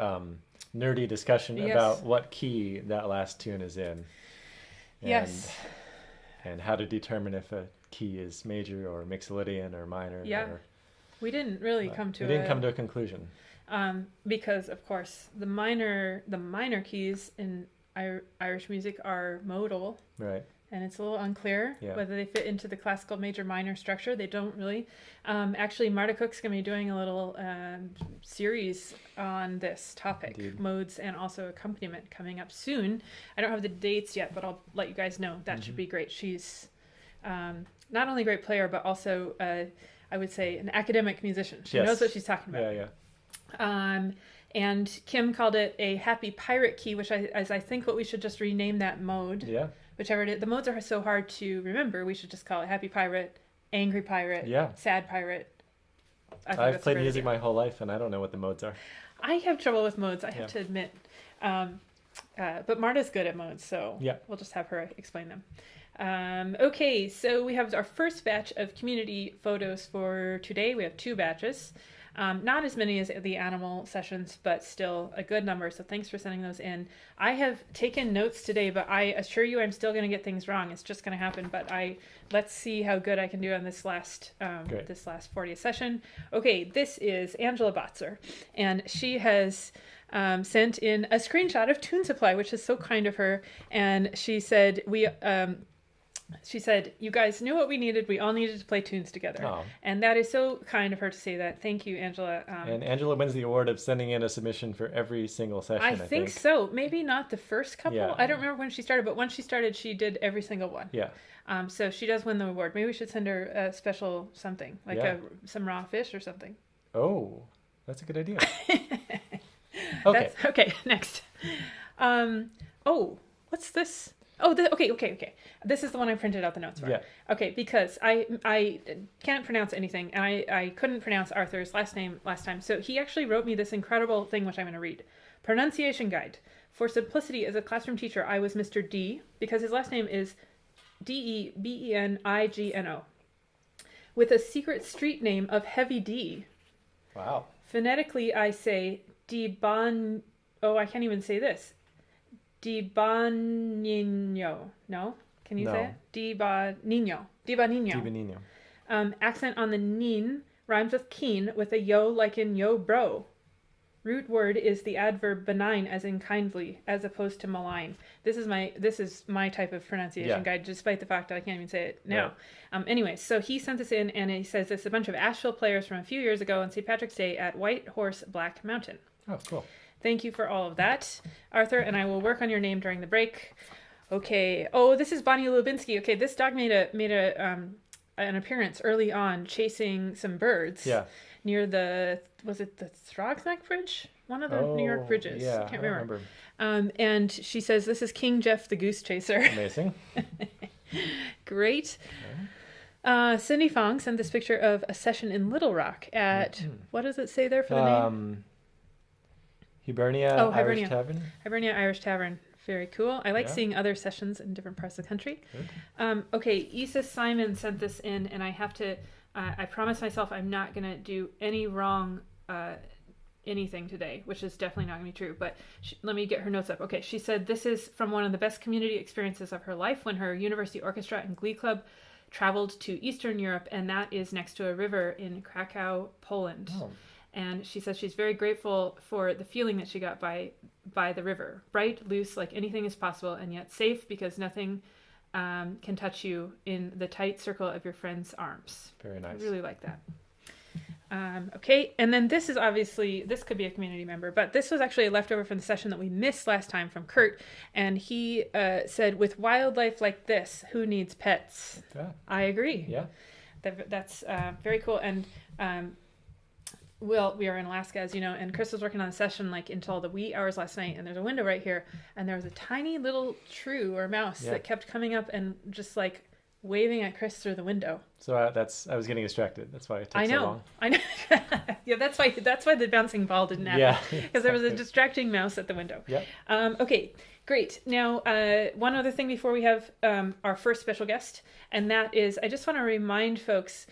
nerdy discussion Yes. about what key that last tune is in. And, Yes. And how to determine if a key is major or mixolydian or minor. Yeah. We didn't really come to we didn't come to a conclusion. because of course the minor keys in Irish music are modal, Right. and it's a little unclear whether they fit into the classical major minor structure. They don't really. Actually, Marta Cook's going to be doing a little series on this topic, Indeed. modes and also accompaniment, coming up soon. I don't have the dates yet, but I'll let you guys know. That should be great. She's not only a great player, but also I would say an academic musician. She knows what she's talking about. Yeah. And Kim called it a happy pirate key, which I think what we should just rename that mode. Yeah. Whichever it is. The modes are so hard to remember. We should just call it happy pirate, angry pirate, sad pirate. I've played music my whole life, and I don't know what the modes are. I have trouble with modes, I have to admit. But Marta's good at modes, so we'll just have her explain them. Okay, so we have our first batch of community photos for today. We have 2 batches. Not as many as the animal sessions, but still a good number. So thanks for sending those in. I have taken notes today, but I assure you I'm still going to get things wrong. It's just going to happen. But let's see how good I can do on this last 40th session. Okay, this is Angela Botzer, and she has sent in a screenshot of Tune Supply, which is so kind of her. And she said She said, you guys knew what we needed. We all needed to play tunes together. Oh. And that is so kind of her to say that. Thank you, Angela. And Angela wins the award of sending in a submission for every single session, I think. So. Maybe not the first couple. Yeah. I don't remember when she started, but once she started, she did every single one. Yeah. So she does win the award. Maybe we should send her a special something, like some raw fish or something. Oh, that's a good idea. Okay. Okay, next. What's this? Oh, okay. This is the one I printed out the notes for. Yeah. Okay, because I can't pronounce anything, and I couldn't pronounce Arthur's last name last time. So he actually wrote me this incredible thing, which I'm going to read. Pronunciation guide. For simplicity as a classroom teacher, I was Mr. D, because his last name is Debenigno, with a secret street name of Heavy D. Wow. Phonetically, I say I can't even say this. Dibanino. No? Can you say it? Dibanino. Accent on the nin rhymes with keen with a yo like in yo bro. Root word is the adverb benign as in kindly, as opposed to malign. This is my type of pronunciation guide, despite the fact that I can't even say it now. Right. Anyway, so he sent this in, and he says it's a bunch of Asheville players from a few years ago on St. Patrick's Day at White Horse Black Mountain. Oh, cool. Thank you for all of that, Arthur, and I will work on your name during the break. Okay. Oh, this is Bonnie Lubinski. Okay, this dog made an appearance early on chasing some birds. Yeah. Near was it the Throgsneck Bridge? One of the New York bridges. Yeah, I can't remember. And she says, this is King Jeff the Goose Chaser. Amazing. Great. Cindy Fong sent this picture of a session in Little Rock at, what does it say there for the name? Hibernia Irish Tavern. Hibernia Irish Tavern. Very cool. I like seeing other sessions in different parts of the country. Okay, Issa Simon sent this in, and I have to, I promise myself I'm not going to do any wrong anything today, which is definitely not going to be true, but let me get her notes up. Okay, she said this is from one of the best community experiences of her life when her university orchestra and glee club traveled to Eastern Europe, and that is next to a river in Krakow, Poland. Oh. And she says she's very grateful for the feeling that she got by the river. Bright, loose, like anything is possible, and yet safe because nothing can touch you in the tight circle of your friend's arms. Very nice. I really like that. Okay, and then this could be a community member, but this was actually a leftover from the session that we missed last time from Kurt, and he said, with wildlife like this, who needs pets? Yeah. I agree. Yeah. That's very cool, and we are in Alaska, as you know, and Chris was working on a session like until the wee hours last night, and there's a window right here, and there was a tiny little shrew or mouse that kept coming up and just like waving at Chris through the window. So I was getting distracted. That's why it took so long. I know. Yeah, that's why the bouncing ball didn't happen. Yeah, because there was a distracting mouse at the window. Yeah. Okay, great. Now, one other thing before we have our first special guest, and that is, I just want to remind folks,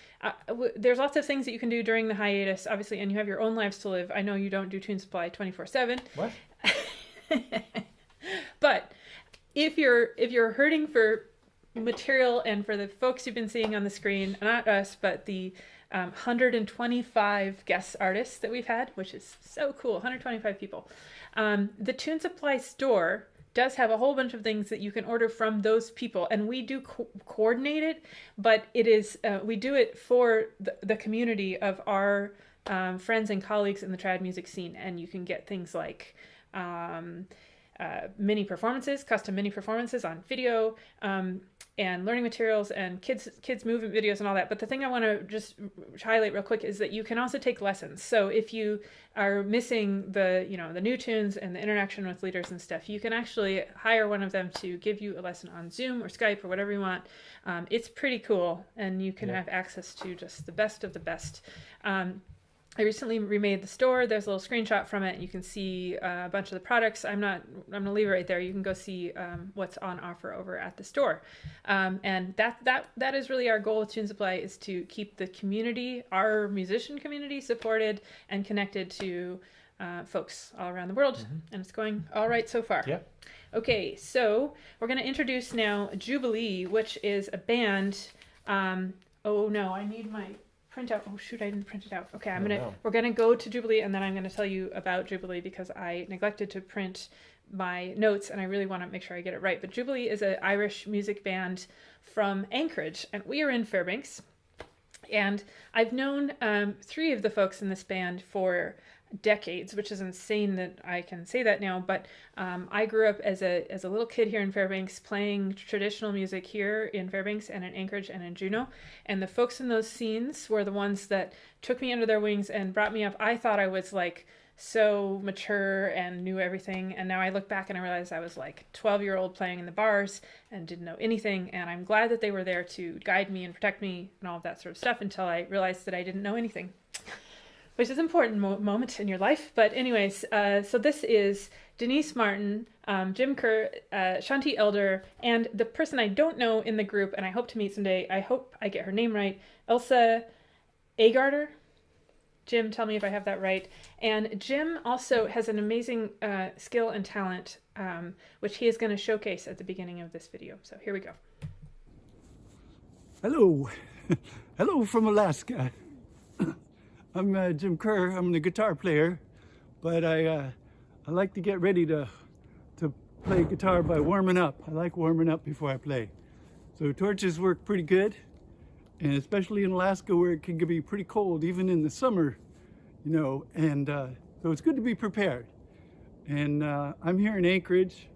there's lots of things that you can do during the hiatus, obviously, and you have your own lives to live. I know you don't do Tune Supply 24/7. What? But if you're hurting for material and for the folks you've been seeing on the screen, not us, but the 125 guest artists that we've had, which is so cool, 125 people. The Tune Supply store does have a whole bunch of things that you can order from those people, and we do coordinate it, but it is we do it for the community of our friends and colleagues in the trad music scene, and you can get things like mini performances, custom mini performances on video, and learning materials and kids movement videos and all that. But the thing I want to just highlight real quick is that you can also take lessons. So if you are missing the new tunes and the interaction with leaders and stuff, you can actually hire one of them to give you a lesson on Zoom or Skype or whatever you want. It's pretty cool, and you can have access to just the best of the best. I recently remade the store. There's a little screenshot from it. You can see a bunch of the products. I'm going to leave it right there. You can go see what's on offer over at the store. And that is really our goal with Tune Supply, is to keep the community, our musician community, supported and connected to folks all around the world. Mm-hmm. And it's going all right so far. Yeah. Okay, so we're going to introduce now Jubilee, which is a band. Oh no, I need my printout. Oh shoot, I didn't print it out. Okay, we're gonna go to Jubilee, and then I'm gonna tell you about Jubilee because I neglected to print my notes, and I really want to make sure I get it right. But Jubilee is an Irish music band from Anchorage, and we are in Fairbanks. And I've known 3 of the folks in this band for decades, which is insane that I can say that now, but I grew up as a little kid here in Fairbanks playing traditional music here in Fairbanks and in Anchorage and in Juneau, and the folks in those scenes were the ones that took me under their wings and brought me up. I thought I was like so mature and knew everything, and now I look back and I realize I was like 12-year-old playing in the bars and didn't know anything, and I'm glad that they were there to guide me and protect me and all of that sort of stuff until I realized that I didn't know anything. Which is an important moment in your life. But anyways, so this is Denise Martin, Jim Kerr, Shanti Elder, and the person I don't know in the group, and I hope to meet someday, I hope I get her name right, Elsa Agarter. Jim, tell me if I have that right. And Jim also has an amazing skill and talent, which he is going to showcase at the beginning of this video. So here we go. Hello. Hello from Alaska. I'm Jim Kerr. I'm the guitar player, but I like to get ready to play guitar by warming up. I like warming up before I play. So torches work pretty good, and especially in Alaska where it can be pretty cold, even in the summer, and so it's good to be prepared. And I'm here in Anchorage,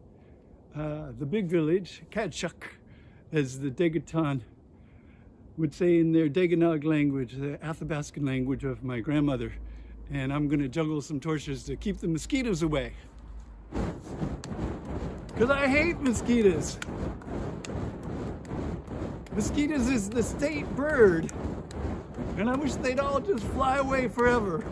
the big village, Kadchuk, as the Degaton would say in their Daganag language, the Athabascan language of my grandmother. And I'm gonna juggle some torches to keep the mosquitoes away. Because I hate mosquitoes. Mosquitoes is the state bird. And I wish they'd all just fly away forever.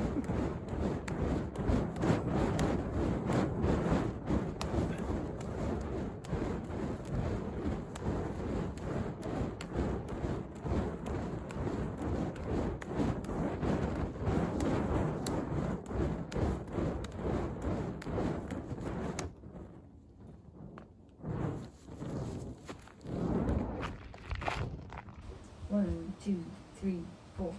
One, two, three, four.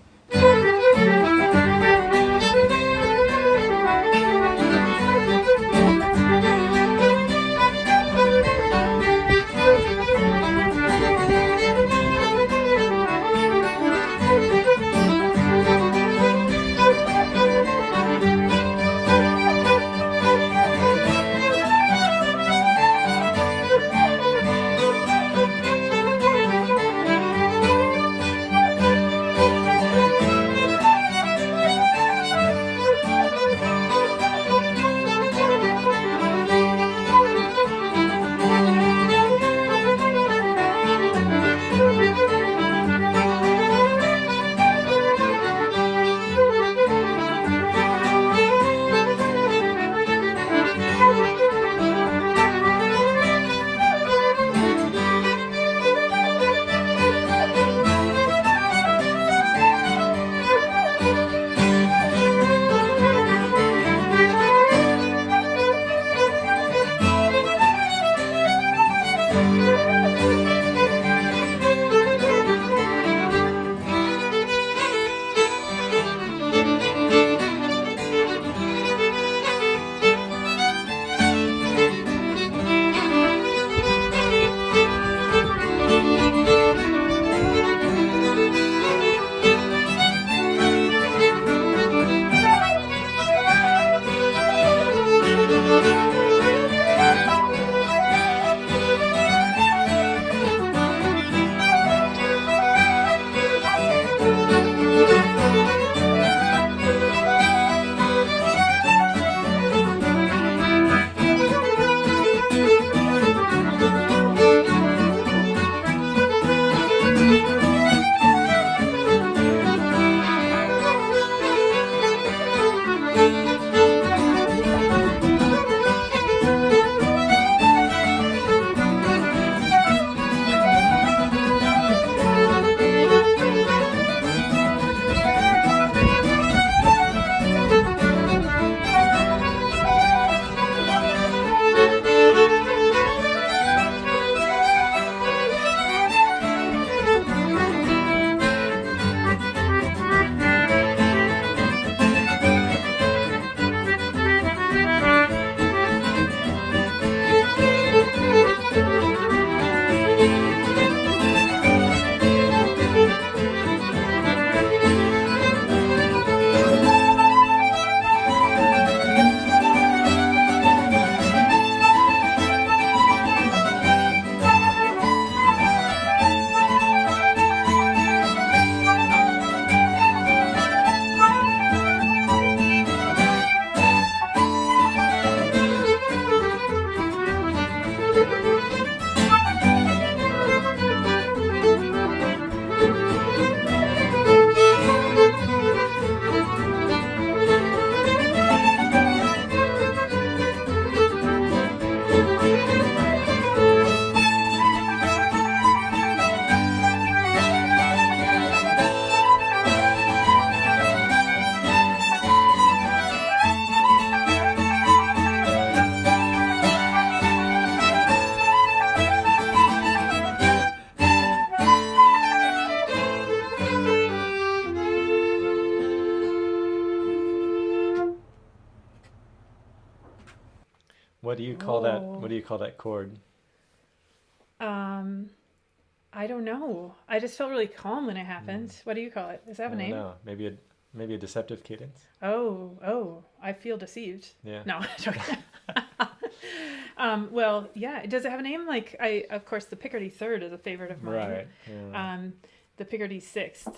you call that? What do you call that chord? I don't know. I just felt really calm when it happened. What do you call it? Does that have a name? No, maybe a deceptive cadence. Oh, I feel deceived. Yeah. No, sorry. Well, yeah. Does it have a name? Like, of course, the Picardy third is a favorite of mine. Right. Yeah. The Picardy sixth.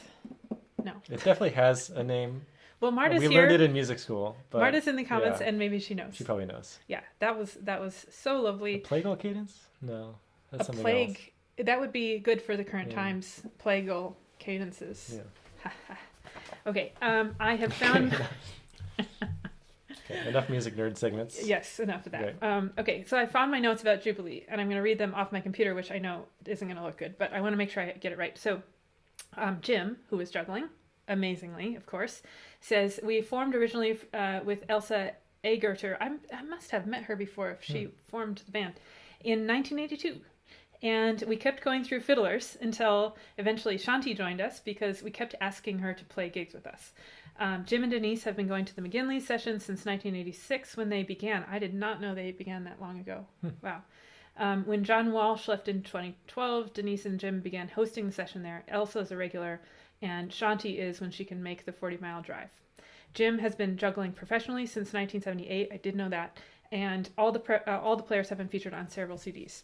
No. It definitely has a name. Well, Marta's we here. learned it in music school. But Marta's in the comments, yeah, and maybe she knows. she probably knows. Yeah, that was so lovely. Plagal cadence? No, that's A something plague. else. That would be good for the current Yeah. times. Plagal cadences. Yeah. Okay. I have found. Okay, enough music nerd segments. Yes, enough of that. Okay. Okay, so I found my notes about Jubilee, and I'm going to read them off my computer, which I know isn't going to look good, but I want to make sure I get it right. So, Jim, who was juggling, amazingly, of course, says, we formed originally with Elsa Agerter. I must have met her before if she formed the band in 1982. And we kept going through fiddlers until eventually Shanti joined us because we kept asking her to play gigs with us. Jim and Denise have been going to the McGinley sessions since 1986 when they began. I did not know they began that long ago. Wow. When John Walsh left in 2012, Denise and Jim began hosting the session there. Elsa is a regular, and Shanti is when she can make the 40-mile drive. Jim has been juggling professionally since 1978. I did know that. And all the players have been featured on several CDs.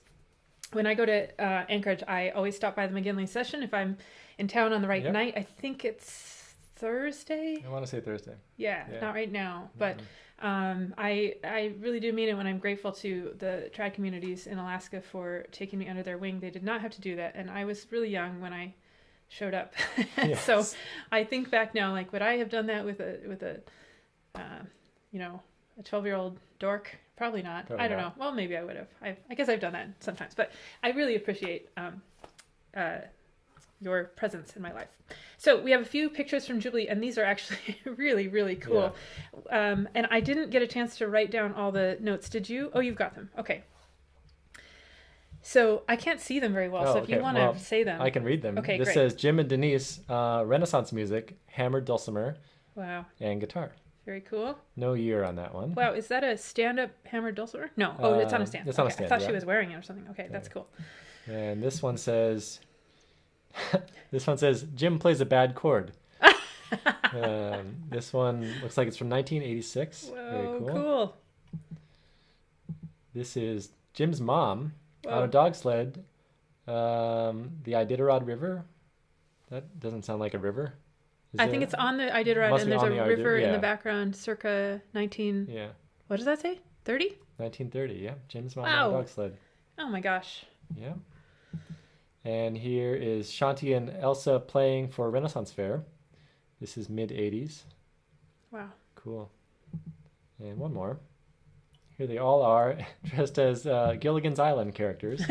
When I go to Anchorage, I always stop by the McGinley session if I'm in town on the right night. I think it's Thursday. I want to say Thursday. Yeah, not right now, but I really do mean it when I'm grateful to the trad communities in Alaska for taking me under their wing. They did not have to do that, and I was really young when I showed up. Yes. So I think back now, like, would I have done that with a 12-year-old dork? Probably not. I don't know. Well, maybe I would have. I guess I've done that sometimes, but I really appreciate your presence in my life. So we have a few pictures from Jubilee, and these are actually really, really cool. Yeah. And I didn't get a chance to write down all the notes. Did you? Oh, you've got them. Okay. So I can't see them very well. So if you want to say them. I can read them. Okay, this great. says Jim and Denise, Renaissance music, hammered dulcimer, and guitar. Very cool. No year on that one. Wow, is that a stand-up hammered dulcimer? No. Oh, it's on a stand. It's on a stand, I thought she was wearing it or something. Okay, that's cool. And this one says... Jim plays a bad chord. This one looks like it's from 1986. Whoa, very cool. This is Jim's mom on a dog sled. The Iditarod River. That doesn't sound like a river. I think it's on the Iditarod, and there's a river in the background circa 19... Yeah. What does that say? 30? 1930, yeah. Jim's mom on a dog sled. Oh my gosh. Yeah. And here is Shanti and Elsa playing for Renaissance Fair. This is mid-80s. Wow. Cool. And one more. Here they all are, dressed as Gilligan's Island characters.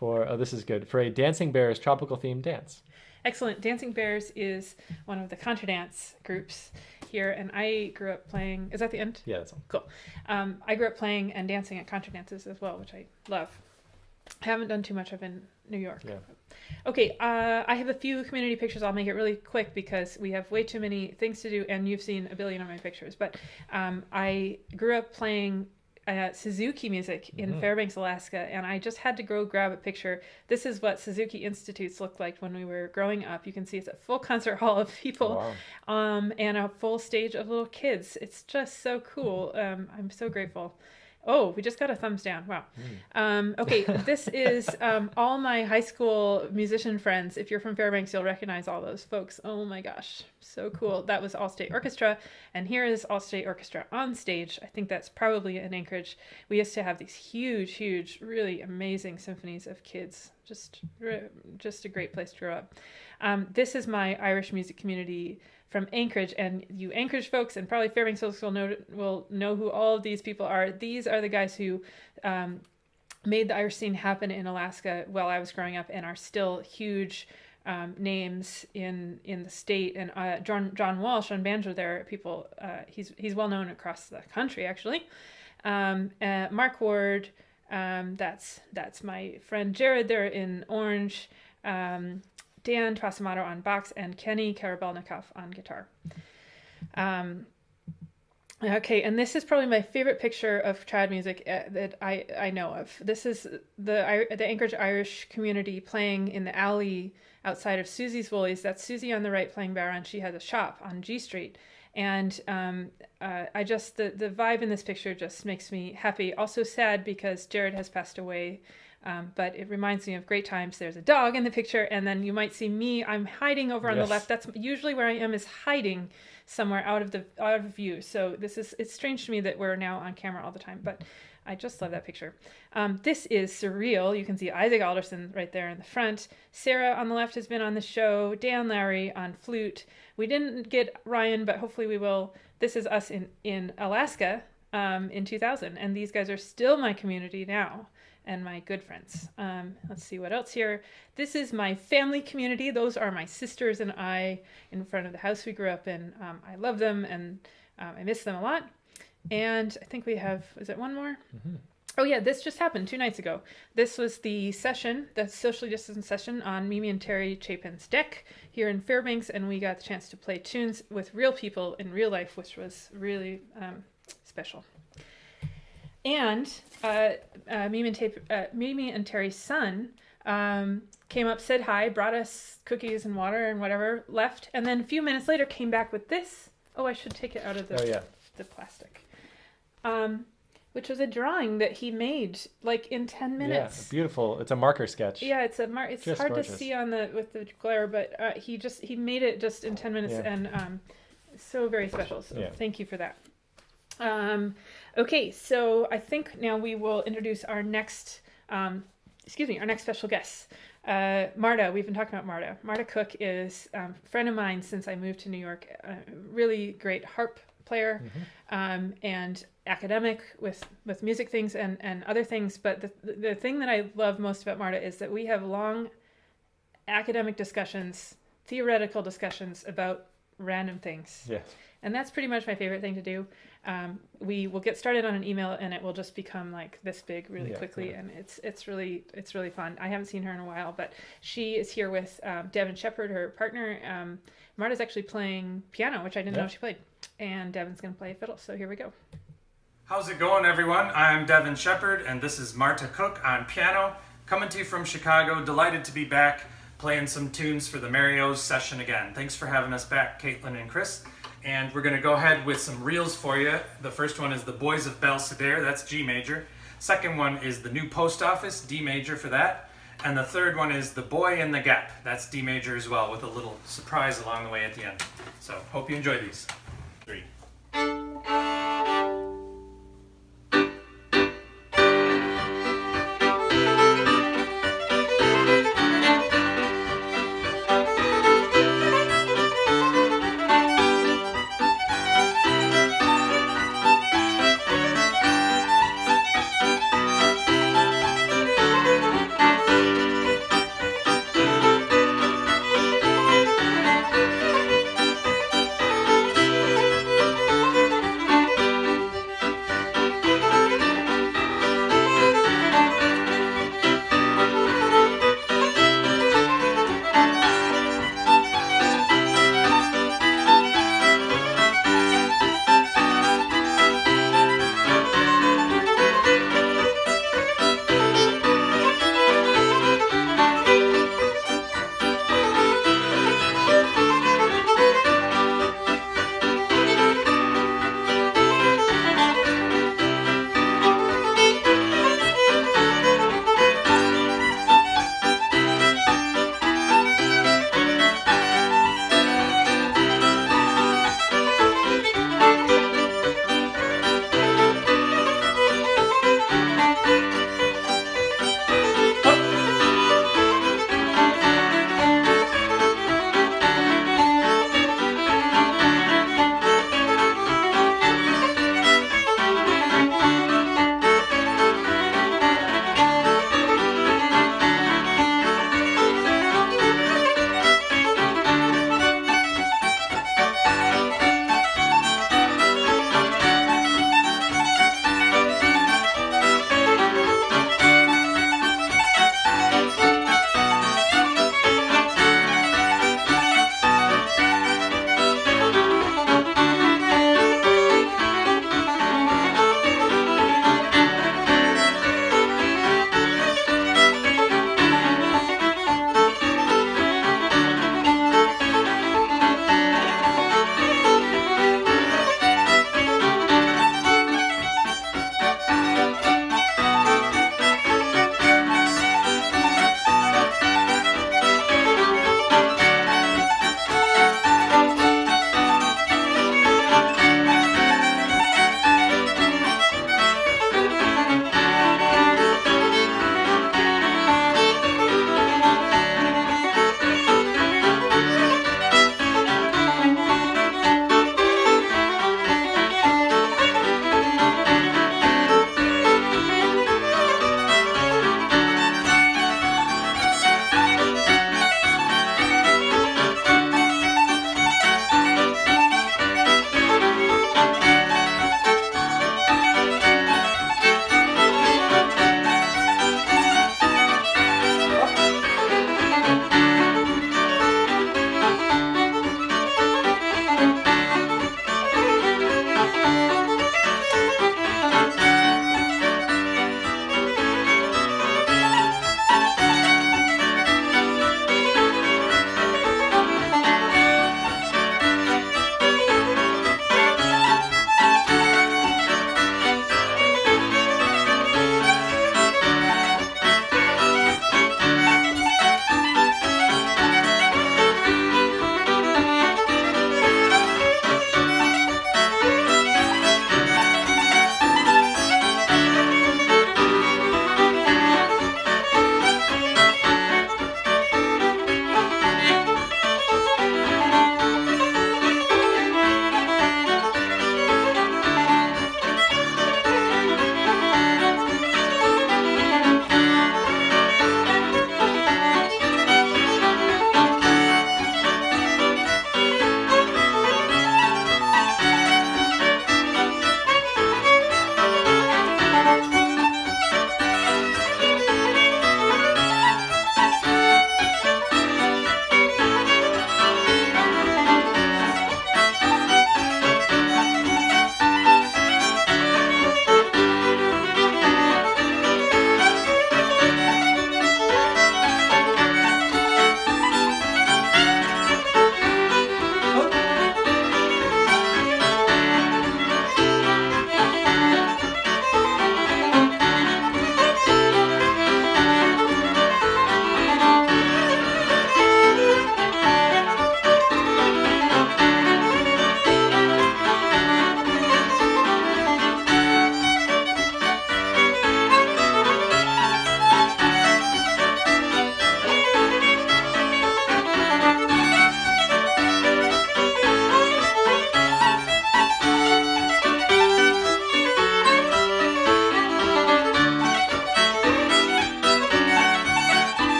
This is good, for a Dancing Bears tropical themed dance. Excellent. Dancing Bears is one of the contra dance groups here, and I grew up playing... Is that the end? Yeah, that's all. Cool. I grew up playing and dancing at contra dances as well, which I love. I haven't done too much of in New York. Yeah. Okay, I have a few community pictures. I'll make it really quick because we have way too many things to do, and you've seen a billion of my pictures. But I grew up playing Suzuki music in Fairbanks, Alaska, and I just had to go grab a picture. This is what Suzuki Institutes looked like when we were growing up. You can see it's a full concert hall of people, and a full stage of little kids. It's just so cool. I'm so grateful. Oh, we just got a thumbs down. Wow. Okay, this is all my high school musician friends. If you're from Fairbanks, you'll recognize all those folks. Oh my gosh, so cool. That was All-State Orchestra, and here is All-State Orchestra on stage. I think that's probably in Anchorage. We used to have these huge, really amazing symphonies of kids. Just a great place to grow up. This is my Irish music community from Anchorage, and you Anchorage folks and probably Fairbanks folks will know who all of these people are. These are the guys who made the Irish scene happen in Alaska while I was growing up, and are still huge names in the state. And John Walsh on banjo there, people he's well known across the country actually. Mark Ward, that's my friend Jared there in Orange. Dan Twasamato on box, and Kenny Karabelnikov on guitar. Okay, and this is probably my favorite picture of trad music that I know of. This is the Anchorage Irish community playing in the alley outside of Susie's Woolies. That's Susie on the right playing Barra, and she has a shop on G Street. And I just, the vibe in this picture just makes me happy. Also sad because Jared has passed away, but it reminds me of great times. There's a dog in the picture, and then you might see me. I'm hiding over on the left. That's usually where I am, is hiding somewhere out of view. So it's strange to me that we're now on camera all the time, but I just love that picture. This is surreal. You can see Isaac Alderson right there in the front. Sarah on the left has been on the show. Dan Lowry on flute. We didn't get Ryan, but hopefully we will. This is us in Alaska in 2000, and these guys are still my community now and my good friends. Let's see what else here. This is my family community. Those are my sisters and I in front of the house we grew up in. I love them, and I miss them a lot. And I think we have, is it one more? Mm-hmm. Oh yeah, this just happened 2 nights ago. This was the session, the socially distanced session on Mimi and Terry Chapin's deck here in Fairbanks, and we got the chance to play tunes with real people in real life, which was really special. And Mimi and Terry's son came up, said hi, brought us cookies and water and whatever, left, and then a few minutes later came back with this. Oh, I should take it out of the plastic. Which was a drawing that he made like in 10 minutes. Yeah, beautiful. It's a marker sketch. Yeah, it's just hard gorgeous to see on with the glare, but he made it just in 10 minutes, and so very special. So thank you for that. Okay, so I think now we will introduce our next our next special guest. Marta, we've been talking about Marta. Marta Cook is a friend of mine since I moved to New York. Really great harp player, and academic with music things and other things. But the thing that I love most about Marta is that we have long academic discussions, theoretical discussions about random things. Yes. And that's pretty much my favorite thing to do. We will get started on an email and it will just become like this big really quickly. Yeah. And it's really fun. I haven't seen her in a while, but she is here with Devin Shepherd, her partner. Marta's actually playing piano, which I didn't know she played. And Devin's going to play fiddle. So here we go. How's it going, everyone? I'm Devin Shepherd, and this is Marta Cook on piano, coming to you from Chicago. Delighted to be back playing some tunes for the Mario's session again. Thanks for having us back, Caitlin and Chris. And we're going to go ahead with some reels for you. The first one is The Boys of Ballisodare, that's G major. Second one is The New Post Office, D major for that. And the third one is The Boy in the Gap, that's D major as well, with a little surprise along the way at the end. So, hope you enjoy these. 3.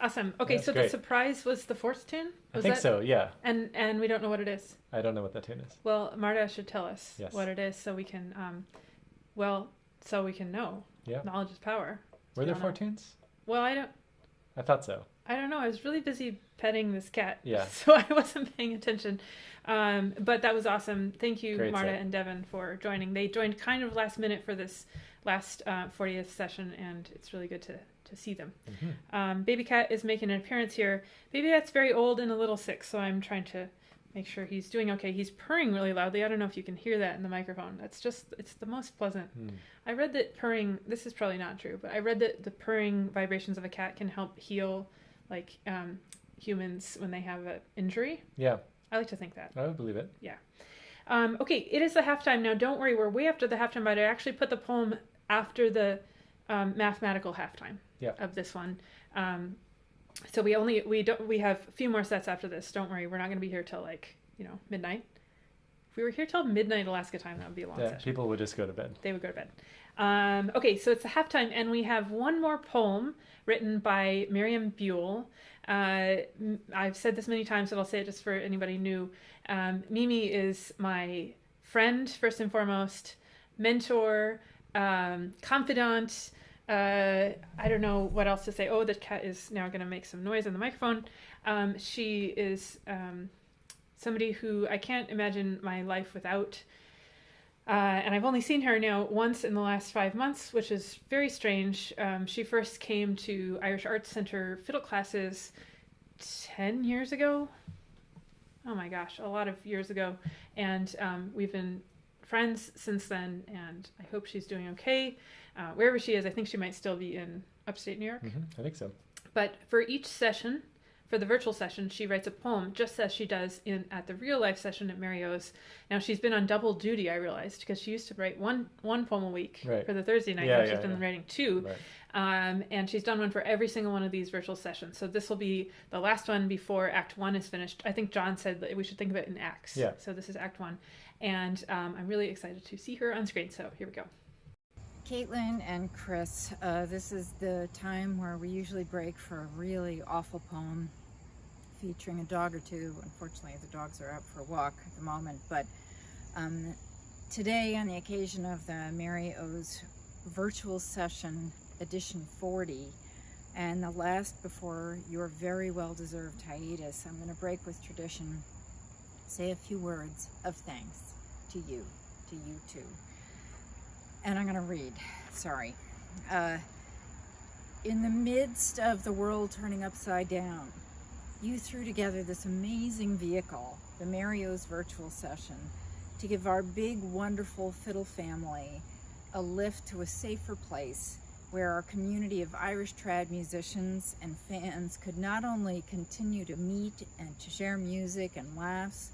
Awesome. Okay, That's so great. the surprise was the fourth tune? I Was think that- so, yeah. And we don't know what it is. I don't know what that tune is. Well, Marta should tell us Yes. what it is so we can, so we can know. Yeah. Knowledge is power. Were there don't 4 know. tunes? Well, I thought so. I don't know. I was really busy petting this cat. Yeah. So I wasn't paying attention. But that was awesome. Thank you, Great Marta set. and Devin, for joining. They joined kind of last minute for this last 40th session, and it's really good to see them. Baby Cat is making an appearance here. Baby Cat's very old and a little sick, so I'm trying to make sure he's doing okay. He's purring really loudly. I don't know if you can hear that in the microphone. It's the most pleasant. I read that purring, this is probably not true, but I read that the purring vibrations of a cat can help heal like humans when they have an injury. Yeah, I like to think that. I would believe it. Yeah. Okay, it is the halftime now. Don't worry, we're way after the halftime, but I actually put the poem after the mathematical halftime of this one. So we have a few more sets after this. Don't worry, we're not going to be here till midnight. If we were here till midnight Alaska time, that would be a long session. People would just go to bed. They would go to bed. Okay, so it's the halftime, and we have one more poem written by Miriam Buell. I've said this many times, but I'll say it just for anybody new. Mimi is my friend, first and foremost, mentor, confidant. I don't know what else to say. Oh, the cat is now going to make some noise on the microphone. She is somebody who I can't imagine my life without. And I've only seen her now once in the last 5 months, which is very strange. She first came to Irish Arts Centre fiddle classes 10 years ago. Oh my gosh, a lot of years ago. And we've been friends since then, and I hope she's doing okay. Wherever she is, I think she might still be in upstate New York. I think so. But for each session, for the virtual session, she writes a poem just as she does at the real life session at Mary O's. Now she's been on double duty, I realized, because she used to write one poem a week for the Thursday night. Now she's been writing 2. Right. And she's done one for every single one of these virtual sessions. So this will be the last one before Act 1 is finished. I think John said that we should think of it in acts. Yeah. So this is Act 1. And I'm really excited to see her on screen. So here we go. Caitlin and Chris, this is the time where we usually break for a really awful poem featuring a dog or two. Unfortunately, the dogs are out for a walk at the moment, but today, on the occasion of the Mary O's virtual session, edition 40, and the last before your very well-deserved hiatus, I'm going to break with tradition, say a few words of thanks to you too. And I'm going to read, sorry. In the midst of the world turning upside down, you threw together this amazing vehicle, the Mary O's virtual session, to give our big, wonderful fiddle family a lift to a safer place where our community of Irish trad musicians and fans could not only continue to meet and to share music and laughs,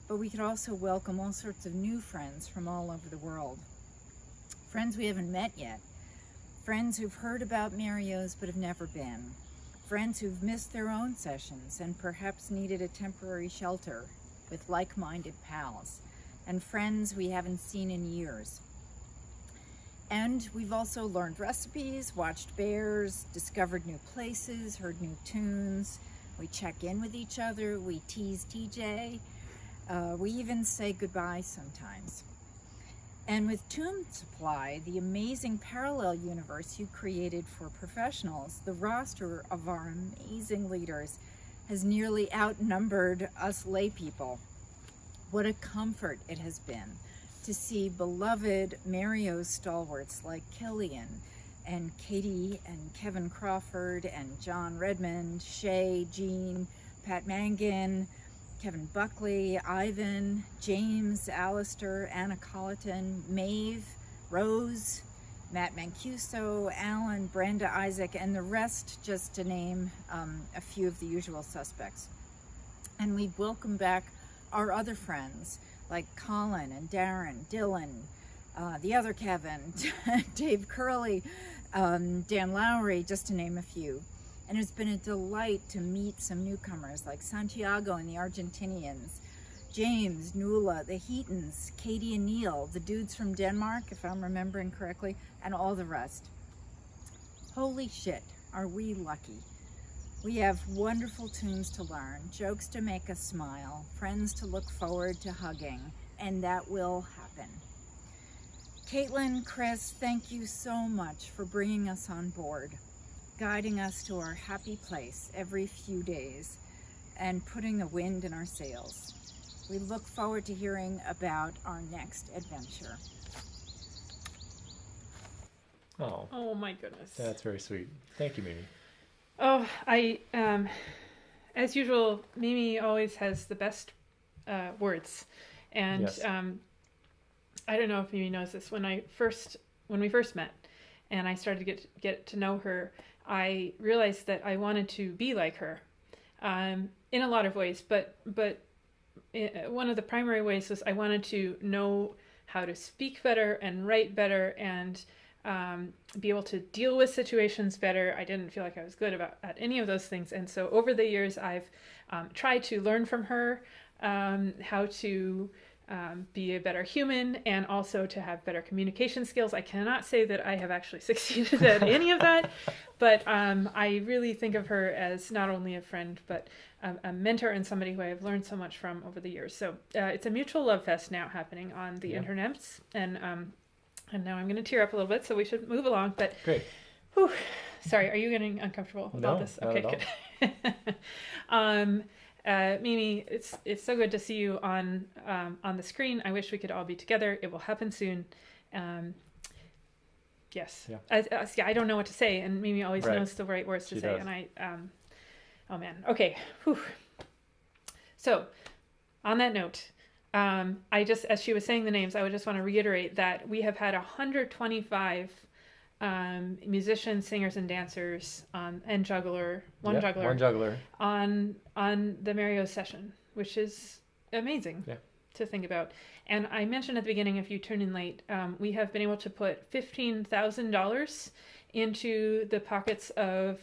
but we could also welcome all sorts of new friends from all over the world. Friends we haven't met yet, friends who've heard about Mary O's but have never been, friends who've missed their own sessions and perhaps needed a temporary shelter with like-minded pals, and friends we haven't seen in years. And we've also learned recipes, watched bears, discovered new places, heard new tunes. We check in with each other, we tease TJ, we even say goodbye sometimes. And with Tune Supply, the amazing parallel universe you created for professionals, the roster of our amazing leaders has nearly outnumbered us lay people. What a comfort it has been to see beloved Mary O's stalwarts like Killian and Katie and Kevin Crawford and John Redmond, Shay, Jean, Pat Mangan, Kevin Buckley, Ivan, James, Alistair, Anna Colleton, Maeve, Rose, Matt Mancuso, Alan, Brenda Isaac, and the rest, just to name a few of the usual suspects. And we welcome back our other friends like Colin and Darren, Dylan, the other Kevin, Dave Curley, Dan Lowry, just to name a few. And it's been a delight to meet some newcomers like Santiago and the Argentinians, James, Nuala, the Heatons, Katie and Neil, the dudes from Denmark, if I'm remembering correctly, and all the rest. Holy shit, are we lucky. We have wonderful tunes to learn, jokes to make us smile, friends to look forward to hugging, and that will happen. Caitlin, Chris, thank you so much for bringing us on board, guiding us to our happy place every few days, and putting the wind in our sails. We look forward to hearing about our next adventure. Oh my goodness. That's very sweet. Thank you, Mimi. Oh, as usual, Mimi always has the best words. And Yes. I don't know if Mimi knows this. When we first met and I started to get to know her, I realized that I wanted to be like her in a lot of ways. But one of the primary ways was I wanted to know how to speak better and write better and be able to deal with situations better. I didn't feel like I was good at any of those things. And so over the years, I've tried to learn from her how to be a better human and also to have better communication skills. I cannot say that I have actually succeeded at any of that, but I really think of her as not only a friend, but a mentor and somebody who I have learned so much from over the years. So it's a mutual love fest now happening on the internets. And now I'm going to tear up a little bit, so we should move along. But Great. Whew, sorry, are you getting uncomfortable with all this? Not Okay, good. Mimi, it's so good to see you on the screen. I wish we could all be together. It will happen soon. Yes. Yeah. I don't know what to say, and Mimi always Right. knows the right words to She say. does. And I, oh man. Okay. Whew. So, on that note. I just, as she was saying the names, I would just want to reiterate that we have had 125 musicians, singers, and dancers and one juggler on the Mario's session, which is amazing to think about. And I mentioned at the beginning, if you tune in late, we have been able to put $15,000 into the pockets of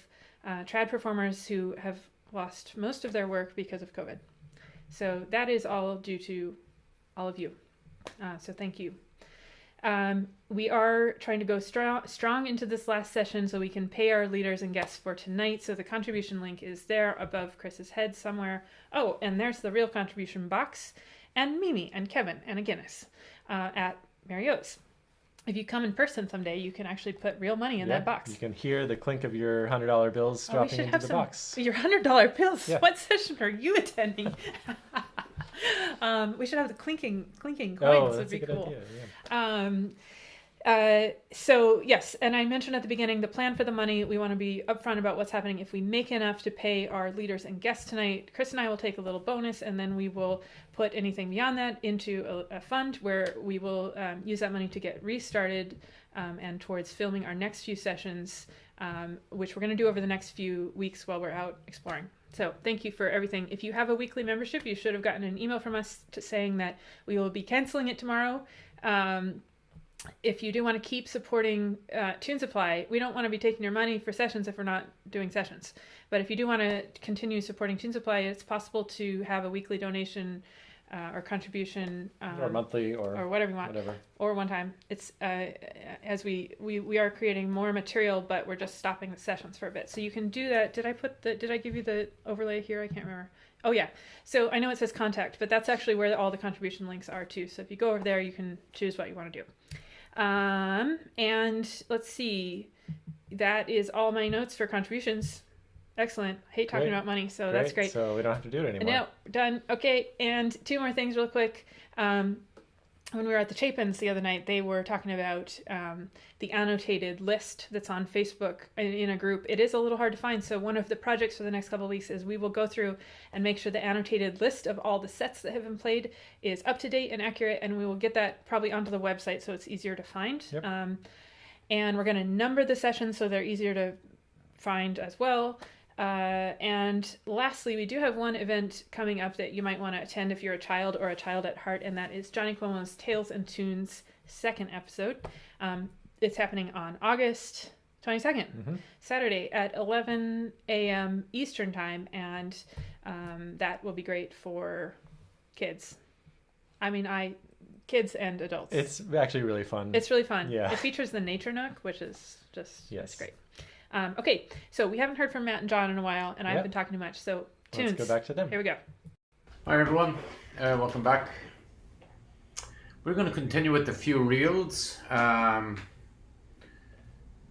trad performers who have lost most of their work because of COVID. So that is all due to all of you. So thank you. We are trying to go strong into this last session so we can pay our leaders and guests for tonight. So the contribution link is there above Chris's head somewhere. Oh, and there's the real contribution box. And Mimi and Kevin and a Guinness at Mario's. If you come in person someday, you can actually put real money in that box. You can hear the clink of your $100 bills dropping into the box. Your $100 bills? Yeah. What session are you attending? We should have the clinking coins. Oh, Would be that's a good cool. idea. So yes, and I mentioned at the beginning the plan for the money. We want to be upfront about what's happening. If we make enough to pay our leaders and guests tonight, Chris and I will take a little bonus, and then we will put anything beyond that into a fund where we will use that money to get restarted and towards filming our next few sessions, which we're going to do over the next few weeks while we're out exploring. So thank you for everything. If you have a weekly membership, you should have gotten an email from us saying that we will be canceling it tomorrow. If you do want to keep supporting Tune Supply, we don't want to be taking your money for sessions if we're not doing sessions. But if you do want to continue supporting Tune Supply, it's possible to have a weekly donation or contribution. Or monthly or whatever you want. Whatever. Or one time. It's as we are creating more material, but we're just stopping the sessions for a bit. So you can do that. Did I give you the overlay here? I can't remember. Oh yeah. So I know it says contact, but that's actually where all the contribution links are too. So if you go over there, you can choose what you want to do. And let's see, that is all my notes for contributions. Excellent. I hate talking about money, so that's great. So we don't have to do it anymore. No, done. Okay, and two more things real quick. When we were at the Chapins the other night, they were talking about the annotated list that's on Facebook in a group. It is a little hard to find, so one of the projects for the next couple of weeks is we will go through and make sure the annotated list of all the sets that have been played is up to date and accurate, and we will get that probably onto the website so it's easier to find. Yep. And we're going to number the sessions so they're easier to find as well. And lastly, we do have one event coming up that you might want to attend if you're a child or a child at heart, and that is Johnny Cuomo's Tales and Tunes second episode. It's happening on August 22nd, Saturday at 11 a.m. Eastern Time, and that will be great for kids. I mean, kids and adults. It's actually really fun. It's really fun. Yeah. It features the Nature Nook, which is just it's great. Okay, so we haven't heard from Matt and John in a while, and I've Yep. been talking too much. So tunes. Let's go back to them. Here we go. Hi everyone, welcome back. We're going to continue with the few reels.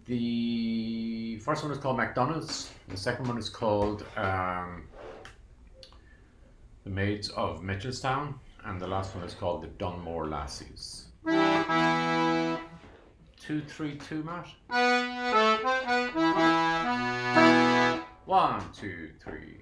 The first one is called McDonagh's. The second one is called the Maids of Mitchelstown, and the last one is called the Dunmore Lassies. 2, 3, 2, Matt. 1, 2, 3,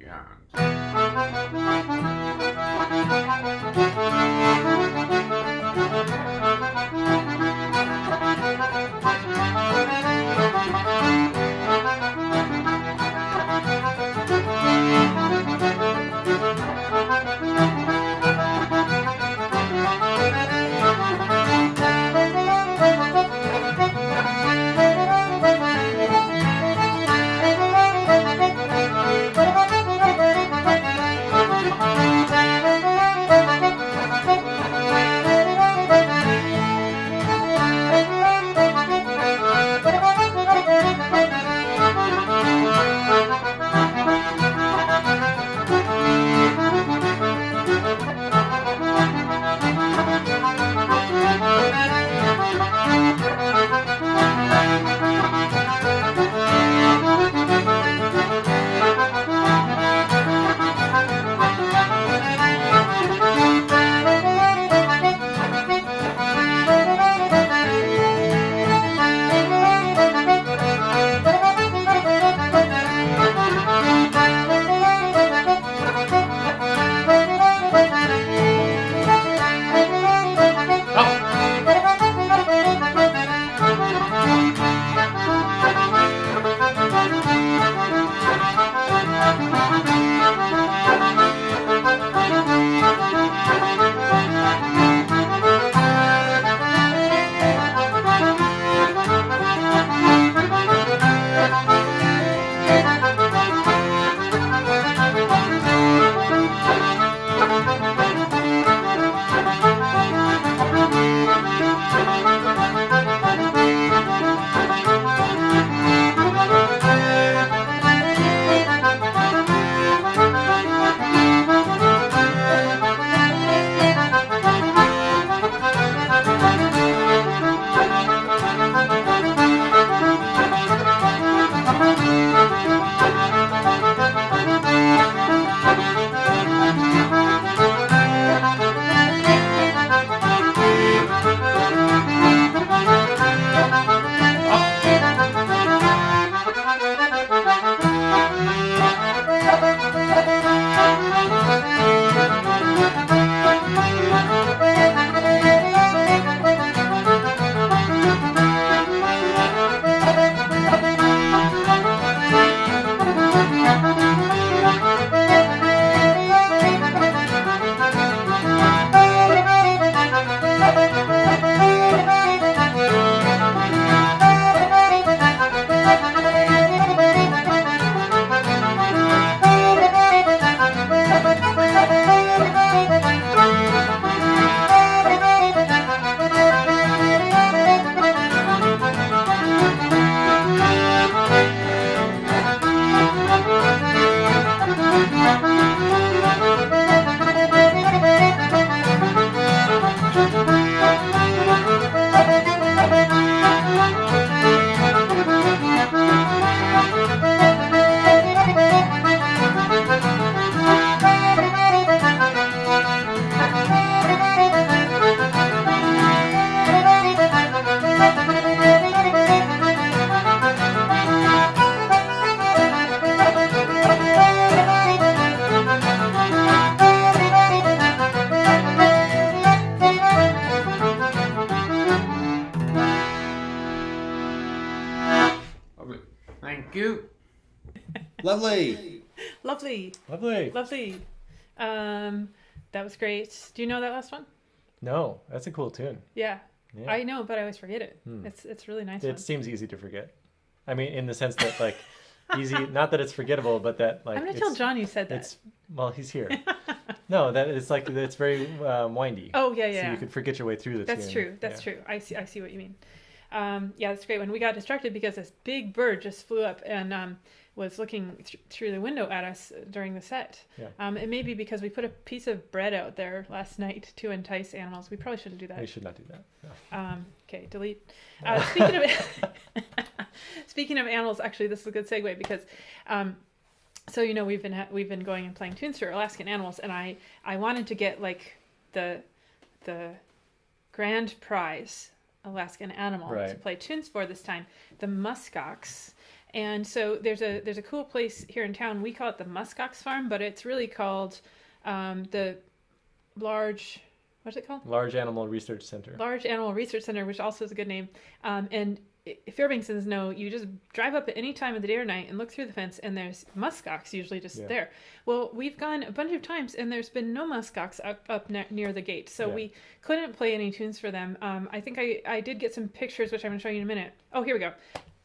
Thank you. Lovely. Lovely. Lovely. Lovely. That was great. Do you know that last one? No, that's a cool tune. Yeah. Yeah. I know, but I always forget it. It's really nice. It seems easy to forget. I mean, in the sense that like easy, not that it's forgettable, but that like I'm gonna tell John you said that. It's well, he's here. No, that it's like it's very windy. Oh yeah. So you could forget your way through the tune. That's true. That's true. I see what you mean. Yeah, that's a great one. We got distracted because this big bird just flew up and was looking through the window at us during the set. Yeah. It may be because we put a piece of bread out there last night to entice animals. We probably shouldn't do that. We should not do that. No. Okay, delete. Speaking of animals, actually, this is a good segue because, so we've been going and playing tunes for Alaskan animals, and I wanted to get like the grand prize Alaskan animal to play tunes for this time, the muskox. And so there's a cool place here in town. We call it the Muskox Farm, but it's really called the Large. What's it called? Large Animal Research Center. Large Animal Research Center, which also is a good name. And Fairbanksons know you just drive up at any time of the day or night and look through the fence, and there's muskox usually just there. Well, we've gone a bunch of times, and there's been no muskox up near the gate, so we couldn't play any tunes for them. I think I did get some pictures, which I'm going to show you in a minute. Oh, here we go.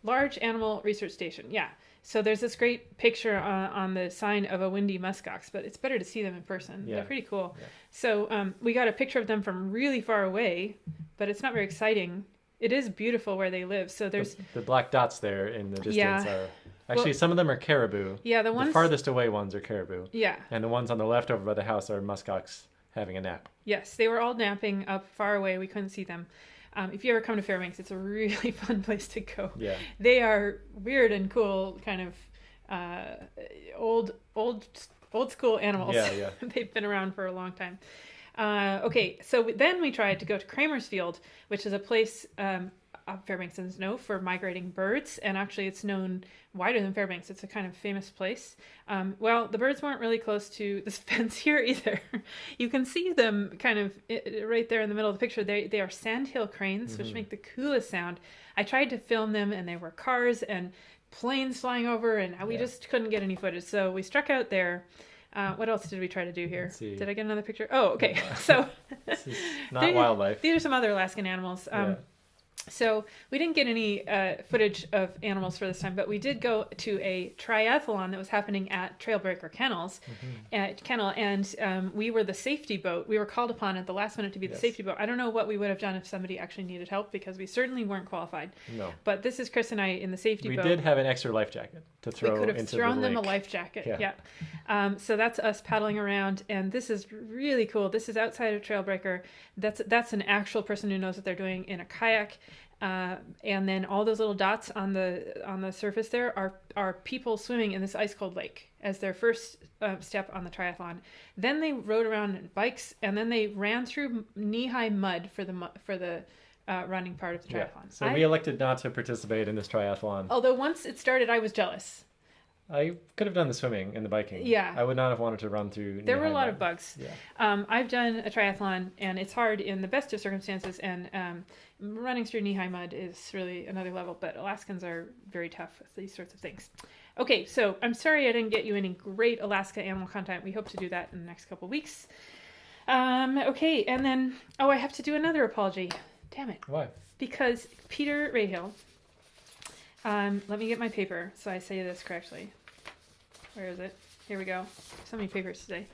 Large Animal Research Station. Yeah. So there's this great picture on the sign of a windy muskox, but it's better to see them in person. Yeah. They're pretty cool. Yeah. So we got a picture of them from really far away, but it's not very exciting. It is beautiful where they live. So there's the black dots there in the distance are actually some of them are caribou. Yeah, the farthest away ones are caribou. Yeah. And the ones on the left over by the house are muskox having a nap. Yes, they were all napping up far away. We couldn't see them. If you ever come to Fairbanks, it's a really fun place to go. Yeah. They are weird and cool, kind of old school animals. Yeah, yeah. They've been around for a long time. Okay, so then we tried to go to Kramersfield, which is a place Fairbanksons know for migrating birds, and actually it's known wider than Fairbanks. It's a kind of famous place. Well, the birds weren't really close to this fence here either. You can see them kind of right there in the middle of the picture. They are sandhill cranes, which make the coolest sound. I tried to film them, and there were cars and planes flying over, and we just couldn't get any footage. So we struck out there. What else did we try to do here? Did I get another picture? Oh, okay. So this is not wildlife. These are some other Alaskan animals. So we didn't get any footage of animals for this time, but we did go to a triathlon that was happening at Trailbreaker Kennel, and we were the safety boat. We were called upon at the last minute to be the safety boat. I don't know what we would have done if somebody actually needed help, because we certainly weren't qualified. No. But this is Chris and I in the safety boat. We did have an extra life jacket to throw into the lake. We could have thrown them a life jacket. Yeah. So that's us paddling around, and this is really cool. This is outside of Trailbreaker. That's an actual person who knows what they're doing in a kayak. And then all those little dots on the surface there are people swimming in this ice cold lake as their first step on the triathlon. Then they rode around in bikes, and then they ran through knee-high mud for the running part of the triathlon. So we elected not to participate in this triathlon. Although once it started, I was jealous. I could have done the swimming and the biking. Yeah. I would not have wanted to run through. There were a lot of bugs. Yeah. I've done a triathlon, and it's hard in the best of circumstances, and running through knee-high mud is really another level, but Alaskans are very tough with these sorts of things. Okay, so I'm sorry I didn't get you any great Alaska animal content. We hope to do that in the next couple weeks. Okay, and then, I have to do another apology. Damn it. Why? Because Peter Rahill, let me get my paper so I say this correctly. Where is it? Here we go. So many papers today.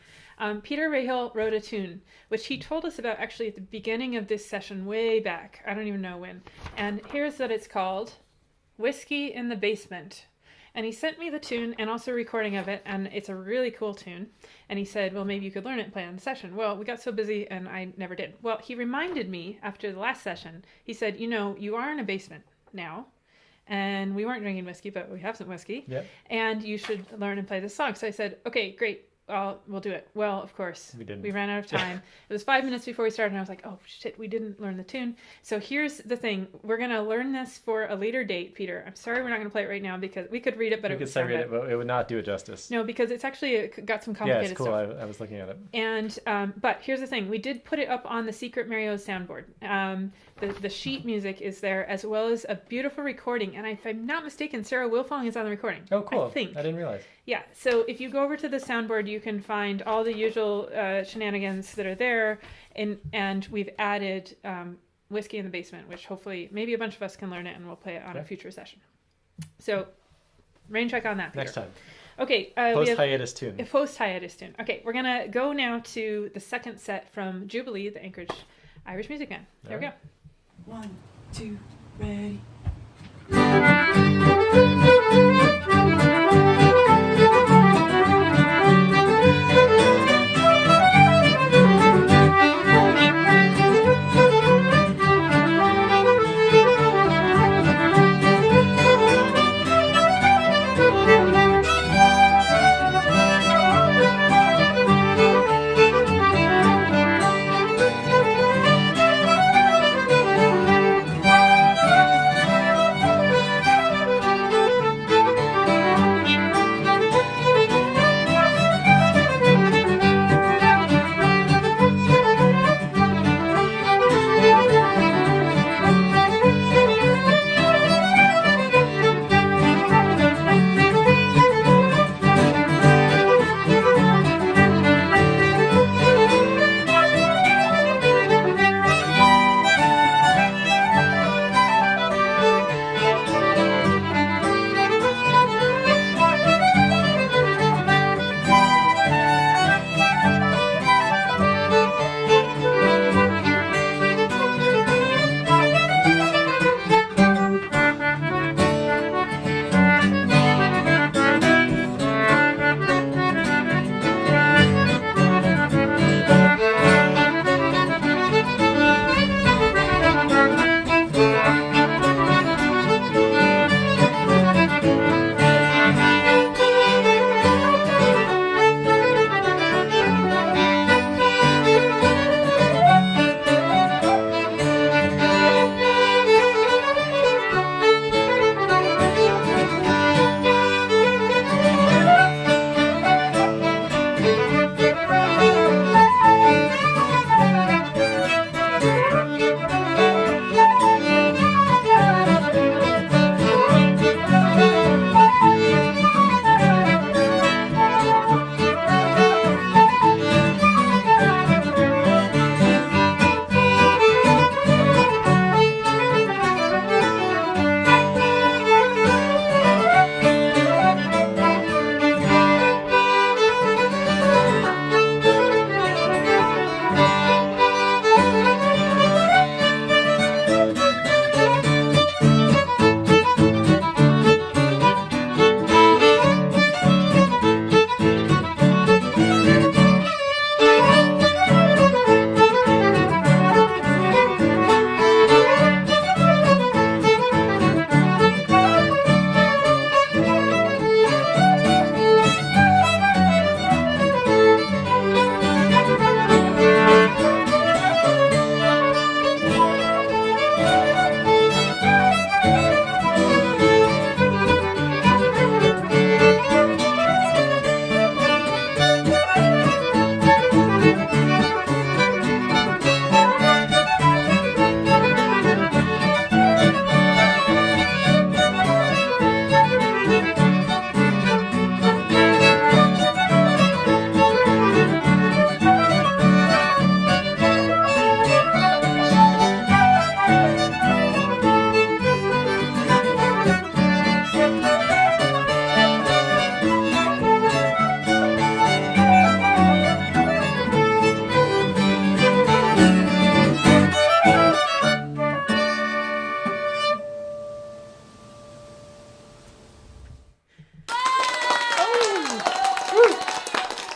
Peter Rahill wrote a tune, which he told us about actually at the beginning of this session, way back. I don't even know when. And here's what it's called: Whiskey in the Basement. And he sent me the tune and also a recording of it, and it's a really cool tune. And he said, well, maybe you could learn it and play it on the session. Well, we got so busy, and I never did. Well, he reminded me after the last session. He said, you are in a basement now. And we weren't drinking whiskey, but we have some whiskey. Yep. And you should learn and play this song. So I said, okay, great. We'll do it. Well, of course, we didn't. We ran out of time. It was 5 minutes before we started, and I was like, oh, shit, we didn't learn the tune. So here's the thing. We're going to learn this for a later date, Peter. I'm sorry we're not going to play it right now, because we could read it, but it would sound bad. But it would not do it justice. No, because it's actually got some complicated stuff. Yeah, it's cool. I was looking at it. And but here's the thing. We did put it up on the Secret Mario's soundboard. The sheet music is there, as well as a beautiful recording. And if I'm not mistaken, Sarah Wilfong is on the recording. Oh, cool. I think. I didn't realize. Yeah, so if you go over to the soundboard, you can find all the usual shenanigans that are there, and we've added Whiskey in the Basement, which hopefully maybe a bunch of us can learn it, and we'll play it on a future session. So, rain check on that, Peter. Next time. Okay. Post-hiatus tune. Post-hiatus tune. Okay, we're going to go now to the second set from Jubilee, the Anchorage Irish Music Band. There we go. 1, 2, Ready.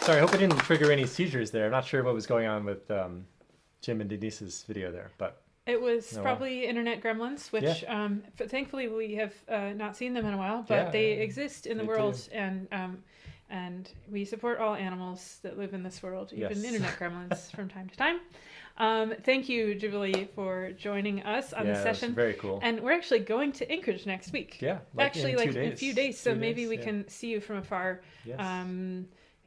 Sorry, I hope I didn't trigger any seizures there. I'm not sure what was going on with Jim and Denise's video there, but it was probably internet gremlins, which thankfully we have not seen them in a while, but they exist in the world, and we support all animals that live in this world, even internet gremlins from time to time. Thank you, Jubilee, for joining us on this session. Very cool. And we're actually going to Anchorage next week. Yeah, actually, in a few days. So maybe we can see you from afar. Yes.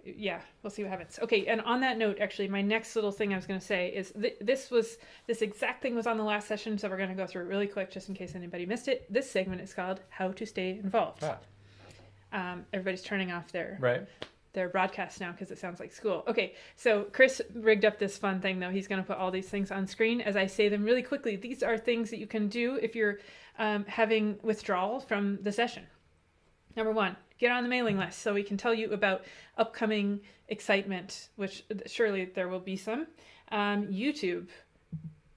Yeah, we'll see what happens. Okay, and on that note, actually, my next little thing I was going to say is this exact thing was on the last session, so we're going to go through it really quick just in case anybody missed it. This segment is called How to Stay Involved. Everybody's turning off their broadcast now because it sounds like school. Okay, so Chris rigged up this fun thing, though. He's going to put all these things on screen. As I say them really quickly, these are things that you can do if you're having withdrawal from the session. Number one, get on the mailing list so we can tell you about upcoming excitement, which surely there will be some. YouTube.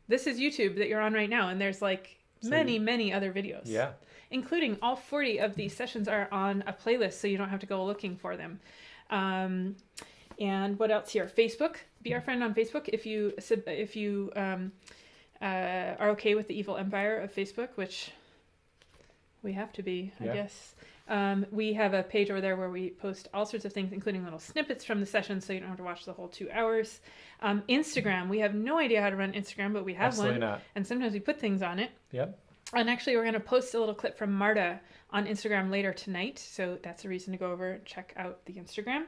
This is YouTube that you're on right now, and there's like many other videos. Yeah. Including all 40 of these sessions are on a playlist, so you don't have to go looking for them. And what else here? Facebook. Be our friend on Facebook if you are okay with the evil empire of Facebook, which we have to be, I guess. We have a page over there where we post all sorts of things, including little snippets from the session, so you don't have to watch the whole 2 hours. Instagram. We have no idea how to run Instagram, but we have Absolutely one. not. And sometimes we put things on it. Yep. And actually, we're going to post a little clip from Marta on Instagram later tonight. So that's a reason to go over and check out the Instagram.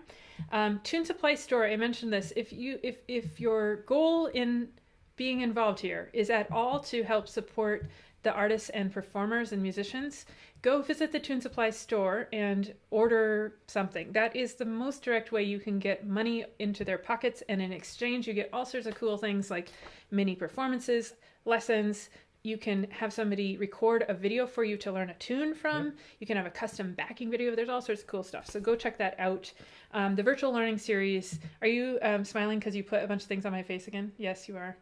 Tune Supply store. I mentioned this. If your goal in being involved here is at all to help support the artists and performers and musicians, go visit the Tune Supply store and order something. That is the most direct way you can get money into their pockets. And in exchange, you get all sorts of cool things like mini performances, lessons. You can have somebody record a video for you to learn a tune from. You can have a custom backing video. There's all sorts of cool stuff. So go check that out. The virtual learning series. Are you smiling because you put a bunch of things on my face again? Yes, you are.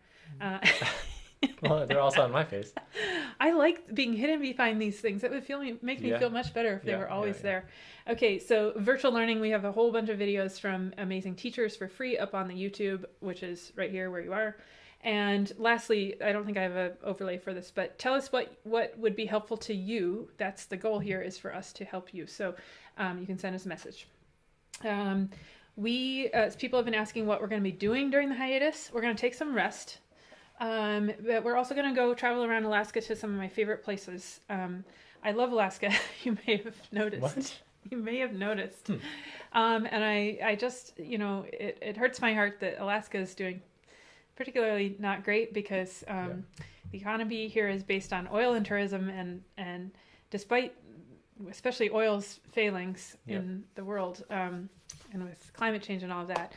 Well, they're also on my face. I like being hidden behind these things. That would make me feel much better if they were always there. Okay, so virtual learning. We have a whole bunch of videos from amazing teachers for free up on the YouTube, which is right here where you are. And lastly, I don't think I have an overlay for this, but tell us what would be helpful to you. That's the goal here, is for us to help you. So you can send us a message. People have been asking what we're going to be doing during the hiatus. We're going to take some rest. But we're also going to go travel around Alaska to some of my favorite places. I love Alaska. You may have noticed. What? You may have noticed. And I just, it hurts my heart that Alaska is doing particularly not great because the economy here is based on oil and tourism, and despite especially oil's failings in the world, and with climate change and all of that,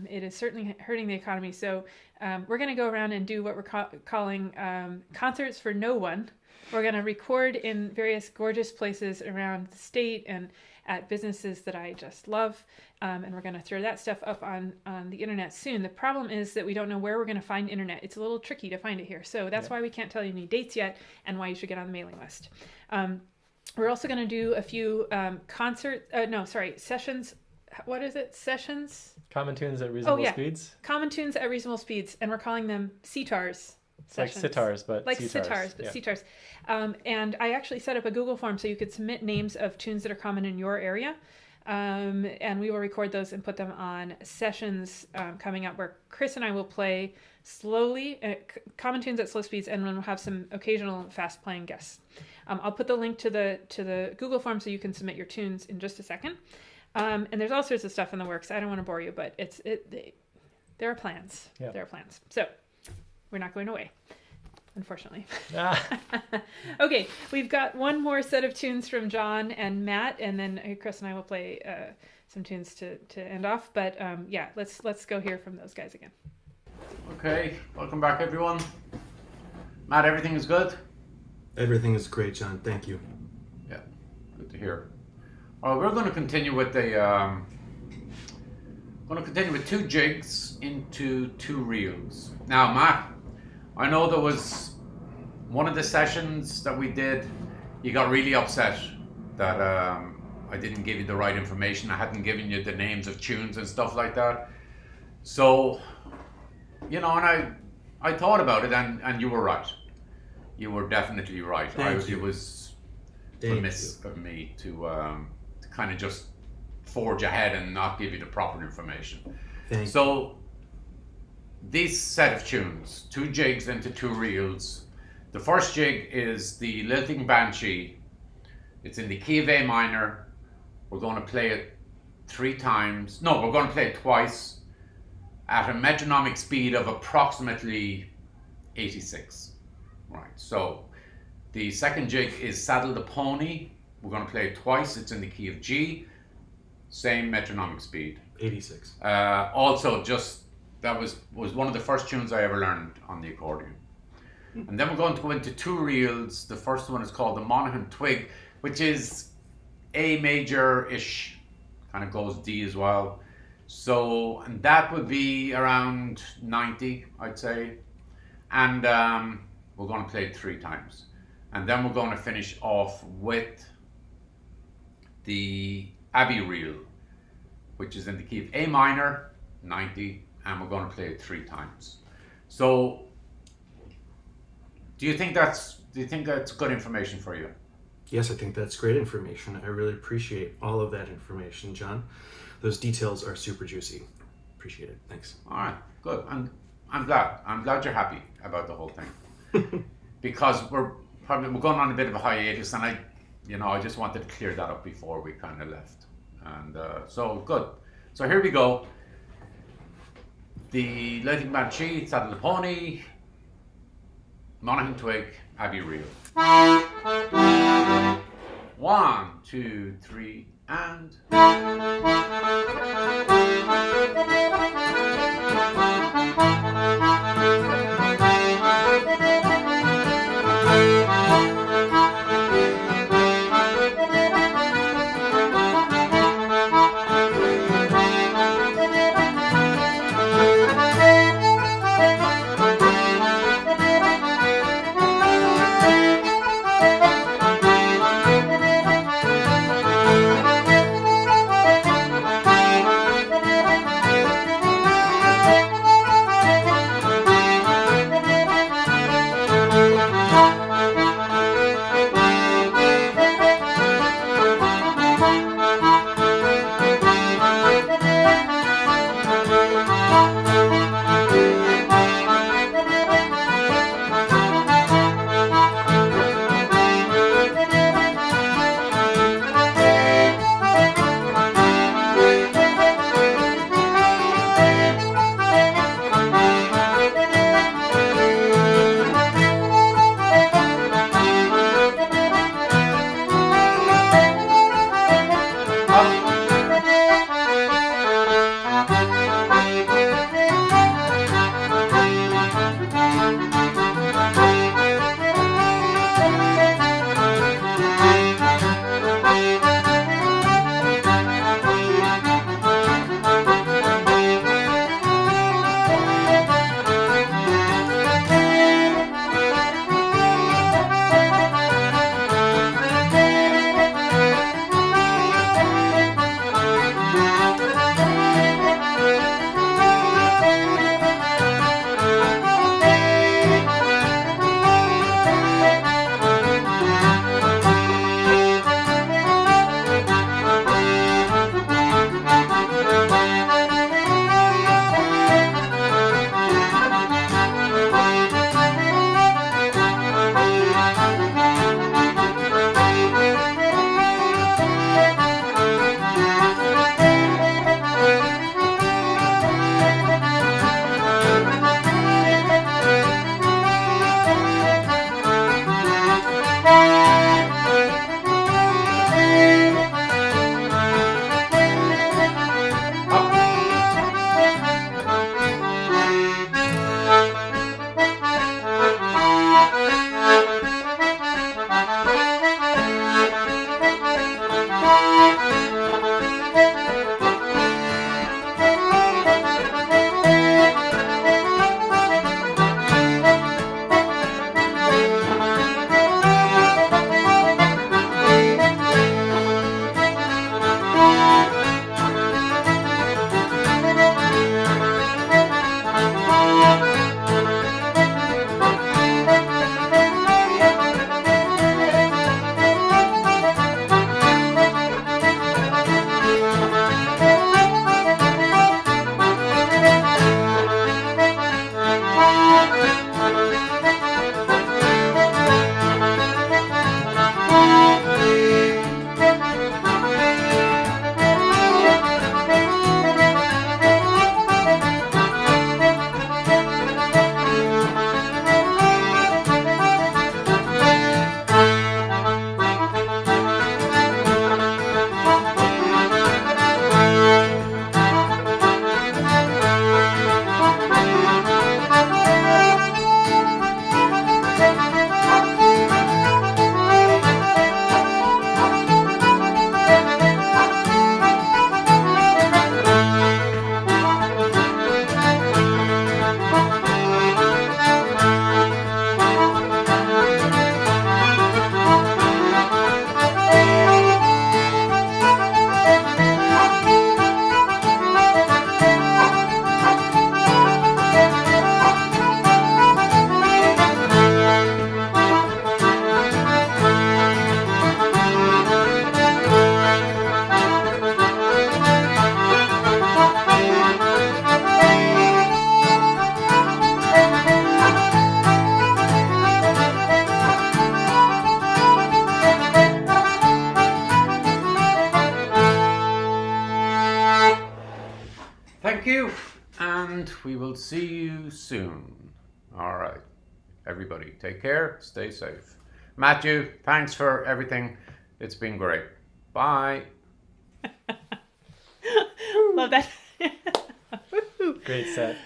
it is certainly hurting the economy. So we're going to go around and do what we're calling concerts for no one. We're going to record in various gorgeous places around the state and at businesses that I just love. And we're going to throw that stuff up on the internet soon. The problem is that we don't know where we're going to find internet. It's a little tricky to find it here. So that's why we can't tell you any dates yet and why you should get on the mailing list. We're also going to do a few sessions. What is it? Sessions? Common tunes at reasonable speeds? Common tunes at reasonable speeds. And we're calling them CTARs. It's like sitars, but like sitars, but sitars. And I actually set up a Google form so you could submit names of tunes that are common in your area. And we will record those and put them on sessions coming up where Chris and I will play slowly, common tunes at slow speeds, and then we'll have some occasional fast playing guests. I'll put the link to the Google form so you can submit your tunes in just a second. And there's all sorts of stuff in the works. I don't want to bore you, but there are plans. Yeah. There are plans. So we're not going away, unfortunately. Ah. Okay, we've got one more set of tunes from John and Matt, and then Chris and I will play some tunes to end off. But let's go hear from those guys again. Okay, welcome back, everyone. Matt, everything is good? Everything is great, John. Thank you. Yeah, good to hear. We're going to continue with two jigs into two reels. Now, Matt, I know there was one of the sessions that we did, you got really upset that I didn't give you the right information. I hadn't given you the names of tunes and stuff like that. So, and I thought about it, and you were right. You were definitely right. It was remiss of me to kind of just forge ahead and not give you the proper information. So this set of tunes, two jigs into two reels. The first jig is the Lilting Banshee. It's in the key of A minor. We're going to play it we're going to play it twice at a metronomic speed of approximately 86. Right, so the second jig is Saddle the Pony. We're going to play it twice. It's in the key of G. Same metronomic speed. 86. Also, that was one of the first tunes I ever learned on the accordion. And then we're going to go into two reels. The first one is called the Monaghan Twig, which is A major-ish, kind of goes D as well. So, and that would be around 90, I'd say. And we're going to play it 3 times. And then we're going to finish off with the Abbey reel, which is in the key of A minor, 90, and we're going to play it 3 times. So, do you think that's good information for you? Yes, I think that's great information. I really appreciate all of that information, John. Those details are super juicy. Appreciate it. Thanks. All right, good. I'm glad you're happy about the whole thing. Because we're going on a bit of a hiatus, and I just wanted to clear that up before we kind of left. And so good. So here we go. The Lilting Banshee, Saddle the Pony, Monaghan Twig, Abbey reel. 1, 2, 3, and. and we will see you soon. All right. Everybody, take care. Stay safe. Matthew, thanks for everything. It's been great. Bye. Love that. Great set.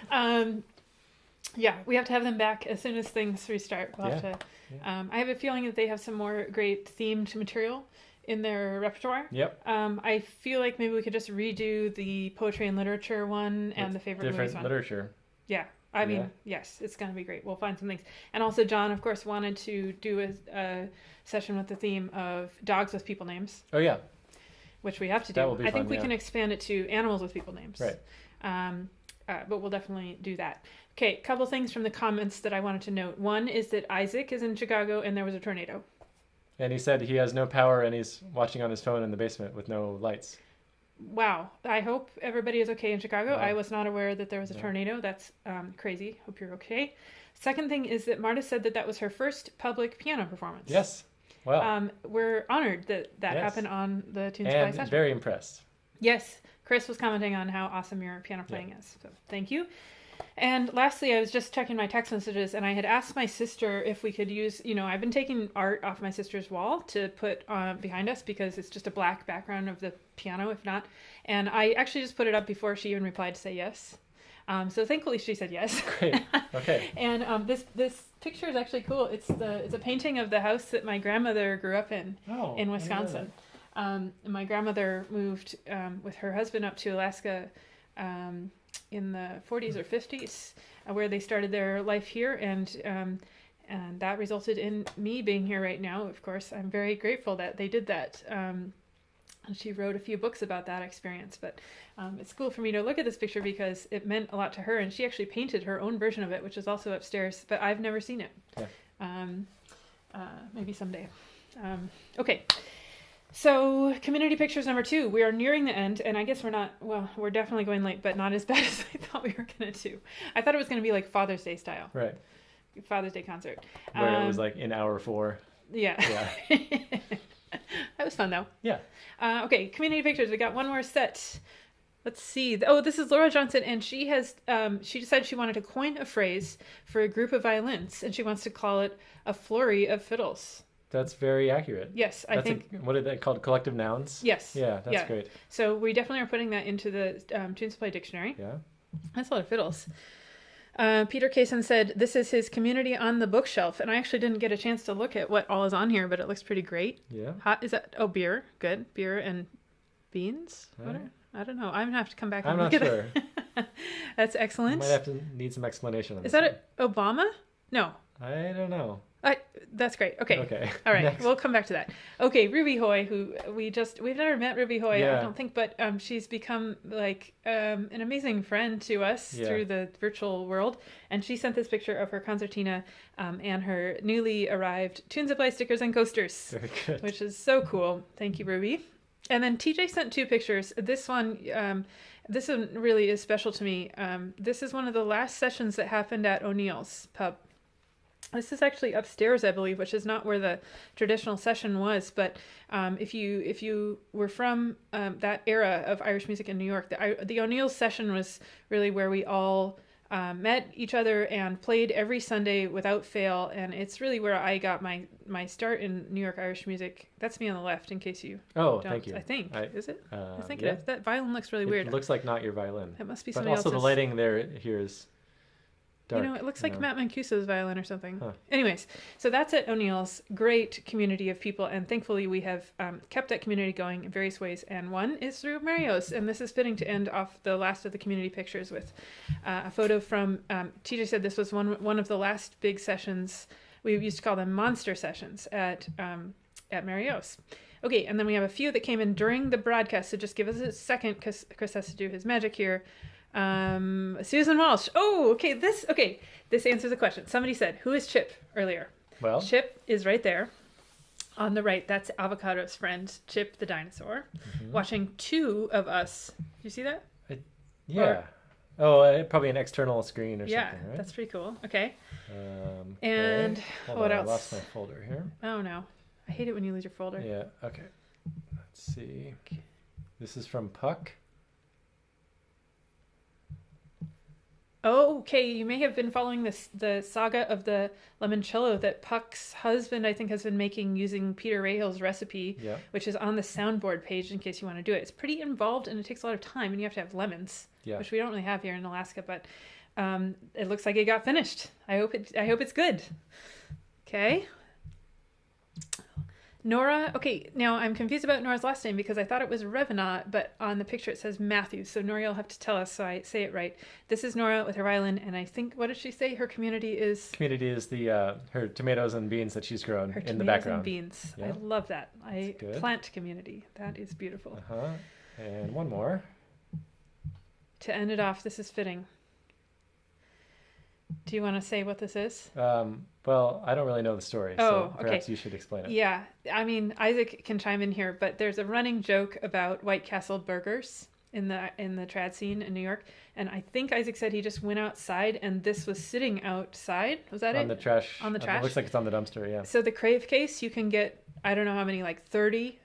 Yeah, we have to have them back as soon as things restart. We'll have to. I have a feeling that they have some more great themed material in their repertoire. Yep. I feel like maybe we could just redo the poetry and literature one and the favorite movies one. Different literature. Yeah. I mean, yes, it's going to be great. We'll find some things. And also, John, of course, wanted to do a session with the theme of dogs with people names. Oh, yeah. Which we have to do. That will be I think fun, we can expand it to animals with people names. Right. But we'll definitely do that. Okay, a couple things from the comments that I wanted to note. One is that Isaac is in Chicago and there was a tornado. And he said he has no power and he's watching on his phone in the basement with no lights. Wow. I hope everybody is okay in Chicago. Wow. I was not aware that there was a tornado. That's crazy. Hope you're okay. Second thing is that Marta said that was her first public piano performance. Yes. Wow. We're honored that happened on the Tune Supply session. And very impressed. Yes. Chris was commenting on how awesome your piano playing is. So thank you. And lastly, I was just checking my text messages and I had asked my sister if we could use, I've been taking art off my sister's wall to put behind us because it's just a black background of the piano, if not. And I actually just put it up before she even replied to say yes. So thankfully she said yes. Great. Okay. And this picture is actually cool. It's a painting of the house that my grandmother grew up in Wisconsin. My grandmother moved with her husband up to Alaska in the 40s or 50s, where they started their life here, and that resulted in me being here right now. Of course, I'm very grateful that they did that. She wrote a few books about that experience, but it's cool for me to look at this picture because it meant a lot to her, and she actually painted her own version of it, which is also upstairs, but I've never seen it. Yeah. Maybe someday. Okay. So, community pictures number 2. We are nearing the end, and I guess we're definitely going late, but not as bad as I thought we were going to do. I thought it was going to be like Father's Day style. Right. Father's Day concert. Where it was like in hour 4. Yeah. That was fun, though. Yeah. Okay, community pictures. We got one more set. Let's see. Oh, this is Laura Johnson, and she has, she decided she wanted to coin a phrase for a group of violins, and she wants to call it a flurry of fiddles. That's very accurate. Yes, I think. What are they called? Collective nouns? Yes. Yeah, that's great. So we definitely are putting that into the Tune Supply dictionary. Yeah. That's a lot of fiddles. Peter Kaysen said, this is his community on the bookshelf. And I actually didn't get a chance to look at what all is on here, but it looks pretty great. Yeah. Hot, is that, beer. Good. Beer and beans? I don't know. I'm going to have to come back and look at it. I'm not sure. That's excellent. You might have to need some explanation on this. Is that Obama? No. I don't know. That's great. Okay. All right. Next. We'll come back to that. Okay. Ruby Hoy, who we've never met Ruby Hoy, Yeah. I don't think, but she's become like an amazing friend to us through the virtual world. And she sent this picture of her concertina and her newly arrived Tune Supply stickers and coasters, Very good. which is so cool. Thank you, Ruby. And then TJ sent 2 pictures. This one really is special to me. This is one of the last sessions that happened at O'Neill's pub. This is actually upstairs, I believe, which is not where the traditional session was. But if you were from that era of Irish music in New York, the O'Neill's session was really where we all met each other and played every Sunday without fail. And it's really where I got my start in New York Irish music. That's me on the left, in case you don't. Thank you. I think. Is it? I think yeah. it is. That violin looks really weird. It looks like not your violin. It must be but somebody also else's. the lighting here is dark. It looks like Matt Mancuso's violin or something. Huh. Anyways, so that's at O'Neill's. Great community of people, and thankfully we have kept that community going in various ways, and one is through Mario's, and this is fitting to end off the last of the community pictures with a photo from, TJ said this was one of the last big sessions. We used to call them monster sessions at Mario's. Okay, and then we have a few that came in during the broadcast, so just give us a second, because Chris has to do his magic here. Susan Walsh. Oh, okay. This answers the question. Somebody said, who is Chip earlier? Well, Chip is right there on the right. That's Avocado's friend, Chip the dinosaur, watching 2 of us. Do you see that? Yeah. Probably an external screen or something, right? That's pretty cool. Okay. And what else? I lost my folder here. Oh, no. I hate it when you lose your folder. Yeah. Okay. Let's see. This is from Puck. Oh, okay. You may have been following the saga of the limoncello that Puck's husband, I think, has been making using Peter Rahill's recipe, which is on the soundboard page in case you want to do it. It's pretty involved and it takes a lot of time, and you have to have lemons, which we don't really have here in Alaska. But it looks like it got finished. I hope it's good. Okay. Nora, okay, now I'm confused about Nora's last name because I thought it was Revenant, but on the picture it says Matthews, so Nora, you'll have to tell us so I say it right. This is Nora with her violin, and I think, what did she say? Her community is... Community is the her tomatoes and beans that she's grown her in the background. And beans. I love that. Plant community. That is beautiful. And one more. To end it off, this is fitting. Do you want to say what this is? Well, I don't really know the story, so perhaps you should explain it. Yeah, I mean, Isaac can chime in here, but there's a running joke about White Castle burgers in the trad scene in New York, and I think Isaac said he just went outside and this was sitting outside. Was that on the trash? On the trash. It looks like it's on the dumpster. Yeah. So the crave case, you can get, I don't know how many, like 30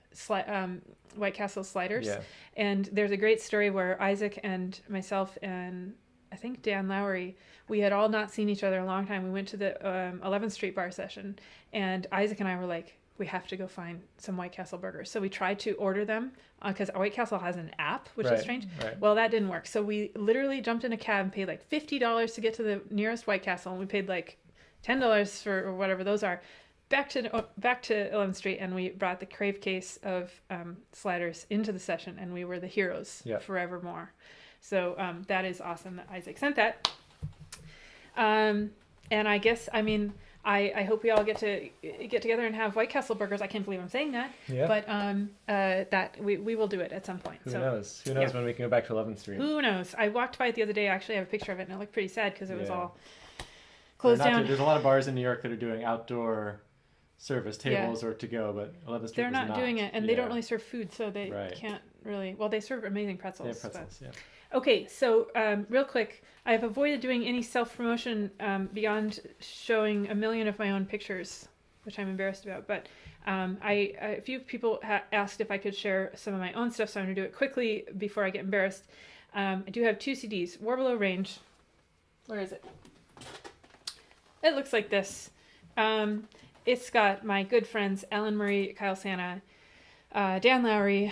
White Castle sliders, and there's a great story where Isaac and myself and I think Dan Lowry, we had all not seen each other in a long time. We went to the 11th Street bar session, and Isaac and I were like, we have to go find some White Castle burgers. So we tried to order them because White Castle has an app, which is strange. Right. Well, that didn't work. So we literally jumped in a cab and paid like $50 to get to the nearest White Castle, and we paid like $10 for whatever those are. Back to 11th Street, and we brought the crave case of sliders into the session, and we were the heroes forevermore. So that is awesome that Isaac sent that. And I guess, I mean, I hope we all get together and have White Castle burgers. I can't believe I'm saying that. Yeah. But that we will do it at some point. Who knows? Who knows when we can go back to 11th Street? Who knows? I walked by it the other day. I actually have a picture of it, and it looked pretty sad because it was all closed down. There's a lot of bars in New York that are doing outdoor service tables or to go, but 11th Street they're not doing it, and they don't really serve food, so they can't really. Well, they serve amazing pretzels. They have pretzels, Okay, so real quick, I've avoided doing any self-promotion beyond showing a million of my own pictures, which I'm embarrassed about. But a few people asked if I could share some of my own stuff, so I'm going to do it quickly before I get embarrassed. I do have 2 CDs, Warbelow Range. Where is it? It looks like this. It's got my good friends Ellen Marie, Kyle Santa, Dan Lowry,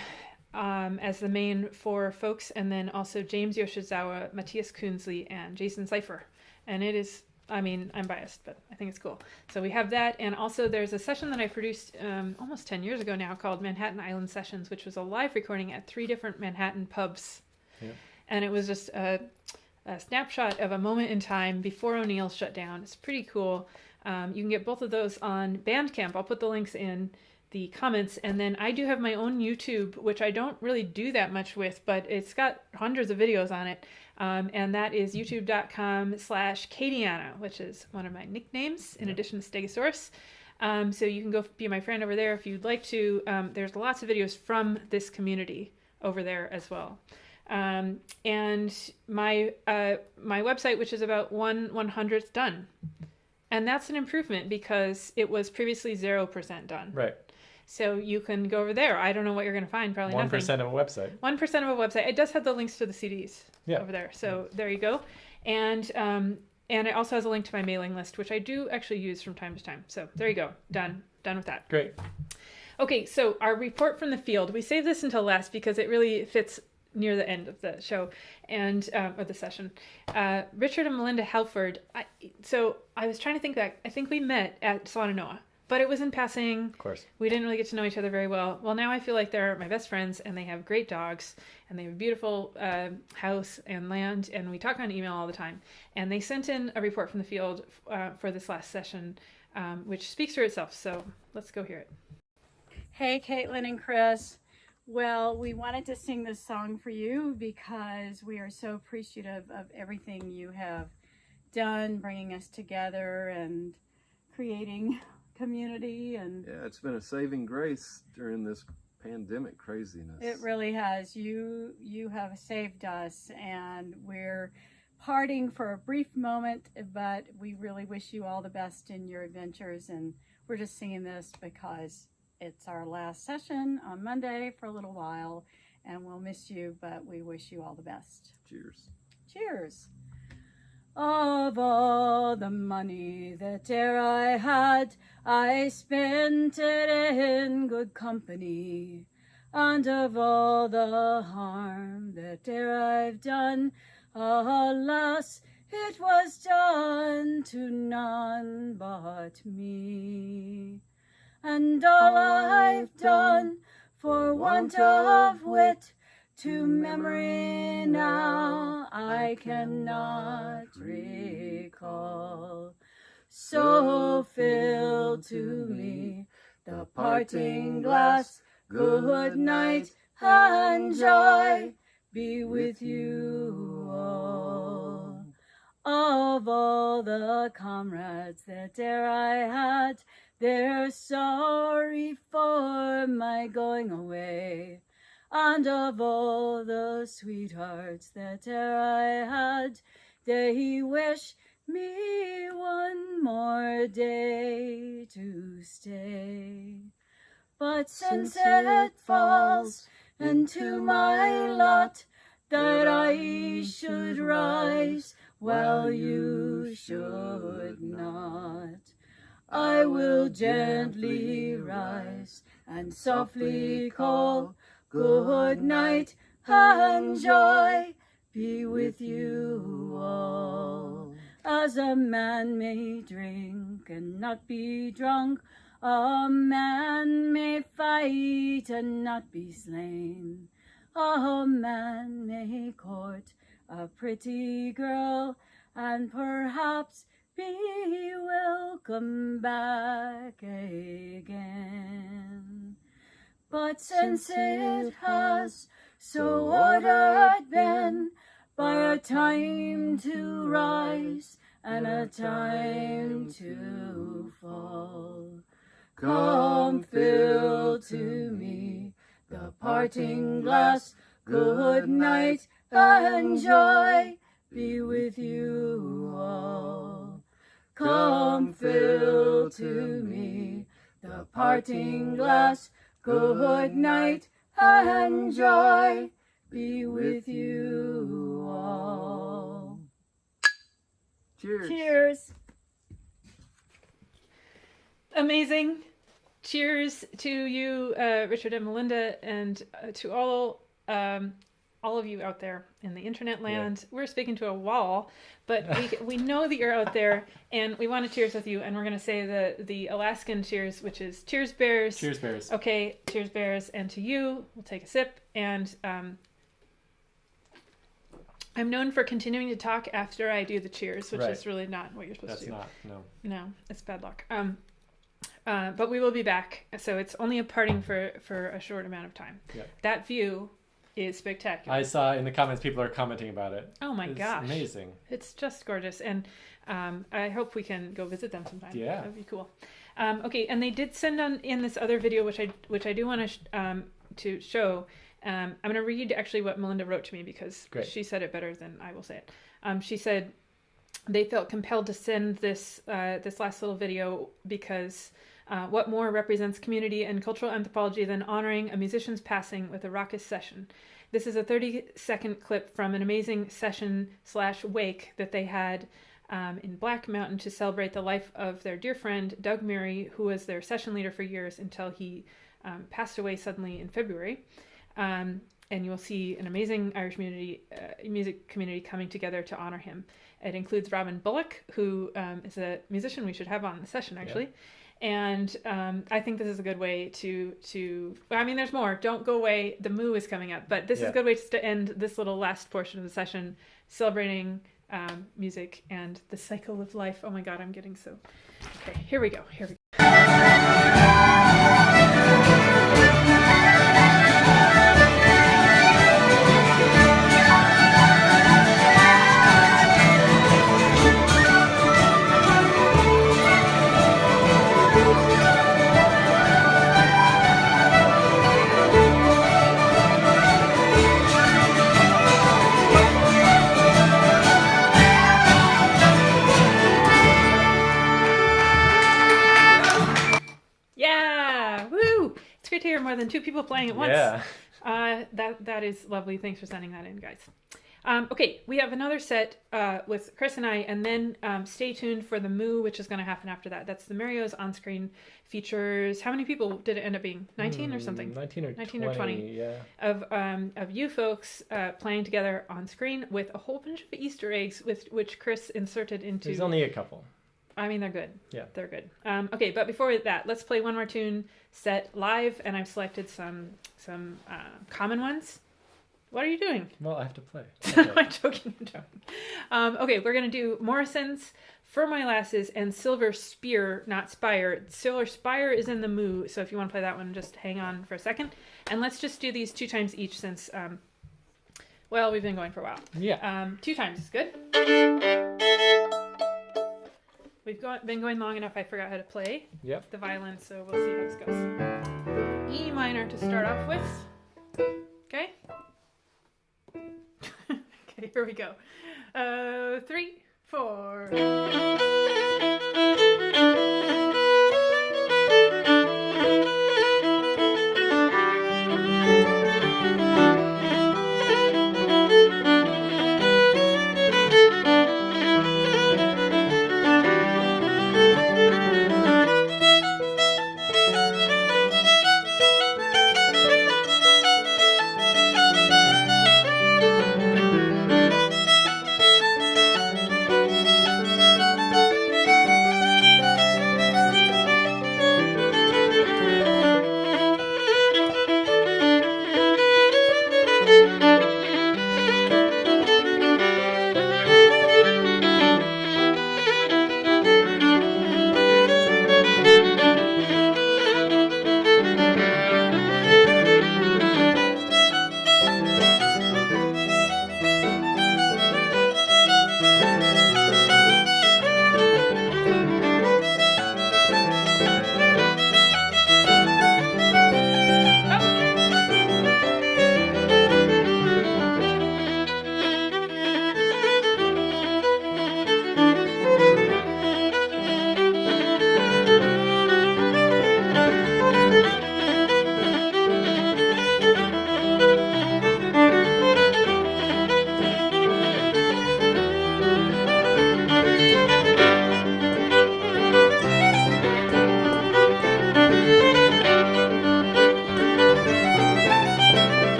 as the main 4 folks, and then also James Yoshizawa, Matthias Kunzli, and Jason Cipher. And it is, I mean, I'm biased, but I think it's cool. So we have that, and also there's a session that I produced almost 10 years ago now called Manhattan Island Sessions, which was a live recording at 3 different Manhattan pubs. Yeah. And it was just a snapshot of a moment in time before O'Neill shut down. It's pretty cool. You can get both of those on Bandcamp. I'll put the links in the comments, and then I do have my own YouTube, which I don't really do that much with, but it's got hundreds of videos on it, and that is youtube.com/Katiana, which is one of my nicknames in addition to Stegosaurus. So you can go be my friend over there if you'd like to. There's lots of videos from this community over there as well. And my website, which is about 1/100th done. And that's an improvement because it was previously 0% done. Right. So you can go over there. I don't know what you're going to find. Probably 1% nothing. 1% of a website. 1% of a website. It does have the links to the CDs over there. So there you go. And it also has a link to my mailing list, which I do actually use from time to time. So there you go. Done with that. Great. Okay, so our report from the field. We saved this until last because it really fits near the end of the show and or the session. Richard and Melinda Halford. So I was trying to think back. I think we met at Salonanoa, but it was in passing. Of course. We didn't really get to know each other very well. Well, now I feel like they're my best friends, and they have great dogs, and they have a beautiful house and land, and we talk on email all the time. And they sent in a report from the field for this last session, which speaks for itself. So let's go hear it. Hey, Caitlin and Chris. Well, we wanted to sing this song for you because we are so appreciative of everything you have done, bringing us together and creating community. And yeah, it's been a saving grace during this pandemic craziness. It really has. You have saved us, and we're parting for a brief moment, but we really wish you all the best in your adventures. And we're just singing this because it's our last session on Monday for a little while, and we'll miss you, but we wish you all the best. Cheers. Cheers. Of all the money that e'er I had, I spent it in good company. And of all the harm that e'er I've done, alas, it was done to none but me. And all I've done for want of wit, to memory now I cannot recall. So fill to me the parting glass, good night and joy be with you all. Of all the comrades that e'er I had, they're sorry for my going away. And of all the sweethearts that e'er I had, they wish me one more day to stay. But since it falls into my lot that I should rise while you should not, I will gently rise and softly call, good night and joy be with you all. As a man may drink and not be drunk, a man may fight and not be slain. A man may court a pretty girl and perhaps be welcome back again. But since it has so ordered been, by a time to rise and a time to fall, come fill to me the parting glass, good night and joy be with you all. Come fill to me the parting glass, good night and joy be with you all. Cheers. Cheers. Amazing. Cheers to you, Richard and Melinda, and to all of you out there in the internet land. Yeah. We're speaking to a wall, but we know that you're out there, and we want to cheers with you. And we're going to say the Alaskan cheers, which is cheers, bears. Cheers, bears. Okay, cheers, bears. And to you, we'll take a sip. And I'm known for continuing to talk after I do the cheers, which is really not what you're supposed to do. That's not, no. No, it's bad luck. But we will be back, so it's only a parting for a short amount of time. Yep. That view is spectacular. I saw in the comments people are commenting about it. Oh my gosh. It's amazing. It's just gorgeous, and I hope we can go visit them sometime. Yeah. That would be cool. Okay, and they did send in this other video, which I do want to show. I'm going to read actually what Melinda wrote to me because she said it better than I will say it. She said they felt compelled to send this last little video because what more represents community and cultural anthropology than honoring a musician's passing with a raucous session? This is a 30-second clip from an amazing session/wake that they had in Black Mountain to celebrate the life of their dear friend Doug Murray, who was their session leader for years until he passed away suddenly in February. And you'll see an amazing Irish music community coming together to honor him. It includes Robin Bullock, who is a musician we should have on the session, actually. Yeah. And I think this is a good way to I mean, there's more. Don't go away. The Moo is coming up. But this is a good way to end this little last portion of the session, celebrating music and the cycle of life. Oh my God, I'm getting so... Okay, here we go. More than two people playing at once. Yeah. That is lovely. Thanks for sending that in, guys. Okay, we have another set with Chris and I, and then stay tuned for the Moo, which is going to happen after that. That's the Mario's on-screen features. How many people did it end up being? 19 or something? 19 or 20, yeah. Of you folks playing together on screen with a whole bunch of Easter eggs, which Chris inserted into... There's only a couple. I mean, they're good. Yeah. They're good. Okay, but before that, let's play one more tune set live, and I've selected some common ones. What are you doing? Well, I have to play. I'm joking. Okay, we're going to do Morrison's For My Lasses and Silver Spear, not Spire. Silver Spire is in the Moo, so if you want to play that one, just hang on for a second. And let's just do these 2 times each since, well, we've been going for a while. Yeah. 2 times is good. We've been going long enough, I forgot how to play the violin, so we'll see how this goes. E minor to start off with. Okay? Okay, here we go. 3, 4.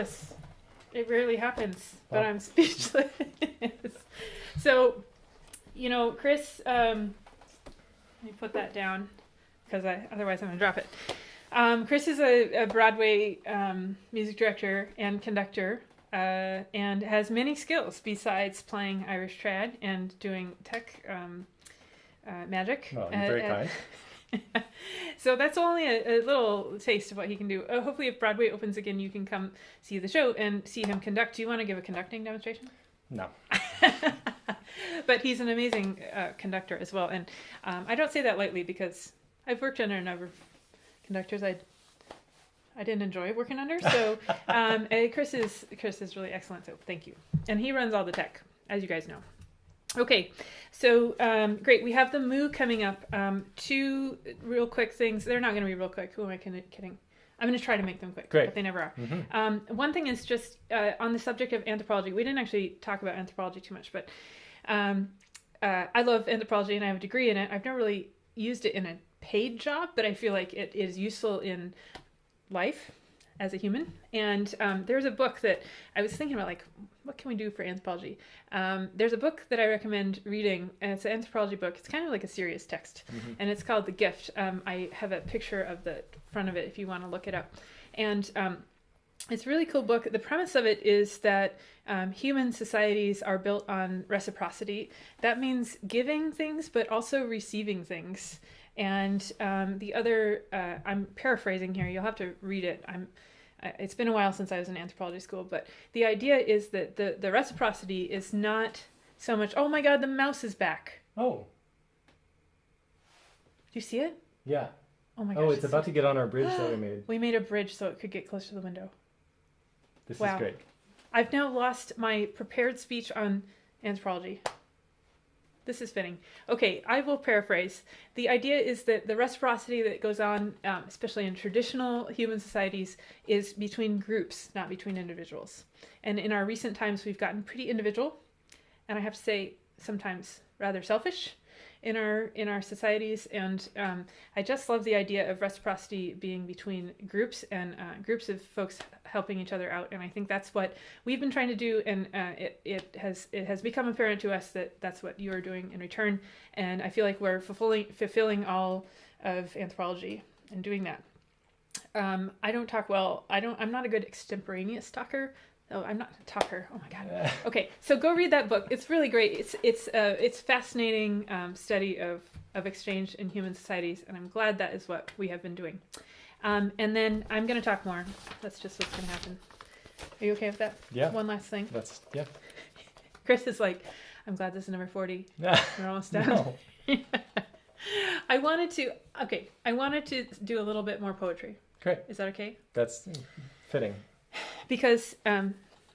speechless. It rarely happens, but I'm speechless. So, Chris, let me put that down because otherwise I'm going to drop it. Chris is a Broadway music director and conductor and has many skills besides playing Irish trad and doing tech magic. Well, you're very kind. So that's only a little taste of what he can do. Hopefully if Broadway opens again, you can come see the show and see him conduct. Do you want to give a conducting demonstration? No. But he's an amazing conductor as well. And I don't say that lightly because I've worked under a number of conductors I didn't enjoy working under. So Chris is really excellent. So thank you. And he runs all the tech, as you guys know. Okay, so great. We have the Moo coming up. 2 real quick things. They're not going to be real quick. Who am I kidding? I'm going to try to make them quick, Great. But they never are. Mm-hmm. One thing is just on the subject of anthropology. We didn't actually talk about anthropology too much, but I love anthropology and I have a degree in it. I've never really used it in a paid job, but I feel like it is useful in life as a human. And there's a book that I was thinking about, like, what can we do for anthropology? There's a book that I recommend reading, and it's an anthropology book. It's kind of like a serious text, and it's called The Gift. I have a picture of the front of it if you want to look it up. And it's a really cool book. The premise of it is that human societies are built on reciprocity. That means giving things, but also receiving things. And the other, I'm paraphrasing here, you'll have to read it. It's been a while since I was in anthropology school, but the idea is that the reciprocity is not so much, oh my God, the mouse is back. Oh. Do you see it? Yeah. Oh my gosh. Oh, it's about to get on our bridge that we made. We made a bridge so it could get close to the window. This Wow. is great. I've now lost my prepared speech on anthropology. This is fitting. Okay, I will paraphrase. The idea is that the reciprocity that goes on, especially in traditional human societies, is between groups, not between individuals. And in our recent times, we've gotten pretty individual, and I have to say, sometimes rather selfish in our societies. And I just love the idea of reciprocity being between groups and groups of folks helping each other out. And I think that's what we've been trying to do, and it has become apparent to us that that's what you are doing in return. And I feel like we're fulfilling all of anthropology and doing that. I don't talk well. I'm not a good extemporaneous talker. Oh, I'm not a talker. Oh my God. Okay, so go read that book. It's really great. It's fascinating study of exchange in human societies, and I'm glad that is what we have been doing. And then I'm going to talk more. That's just what's going to happen. Are you okay with that? Yeah. One last thing. Yeah. Chris is like, I'm glad this is number 40. We're almost done. No. I wanted to do a little bit more poetry. Great. Is that okay? That's fitting. Because I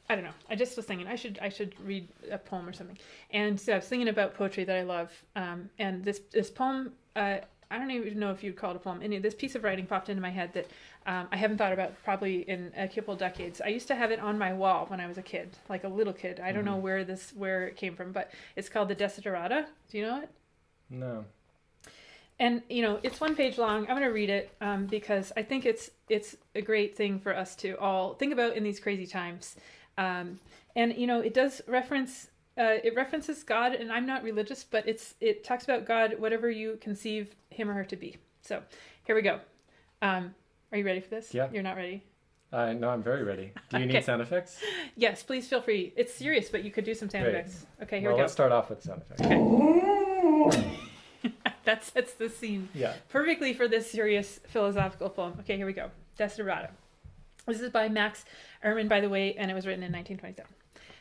don't know. I just was thinking I should read a poem or something. And so I was thinking about poetry that I love. And this poem, I don't even know if you'd call it a poem. This piece of writing popped into my head that I haven't thought about probably in a couple decades. I used to have it on my wall when I was a kid, like a little kid. I don't know where it came from, but it's called the Desiderata. Do you know it? No. And, it's 1 page long. I'm going to read it because I think it's a great thing for us to all think about in these crazy times. And, it does references God, and I'm not religious, but it talks about God, whatever you conceive him or her to be. So here we go. Are you ready for this? Yeah. You're not ready? No, I'm very ready. Do you need sound effects? Yes, please feel free. It's serious, but you could do some sound effects. Okay, here we go. Let's start off with sound effects. Okay. That sets the scene perfectly for this serious philosophical poem. Okay, here we go. Desiderata. This is by Max Ehrman, by the way, and it was written in 1927.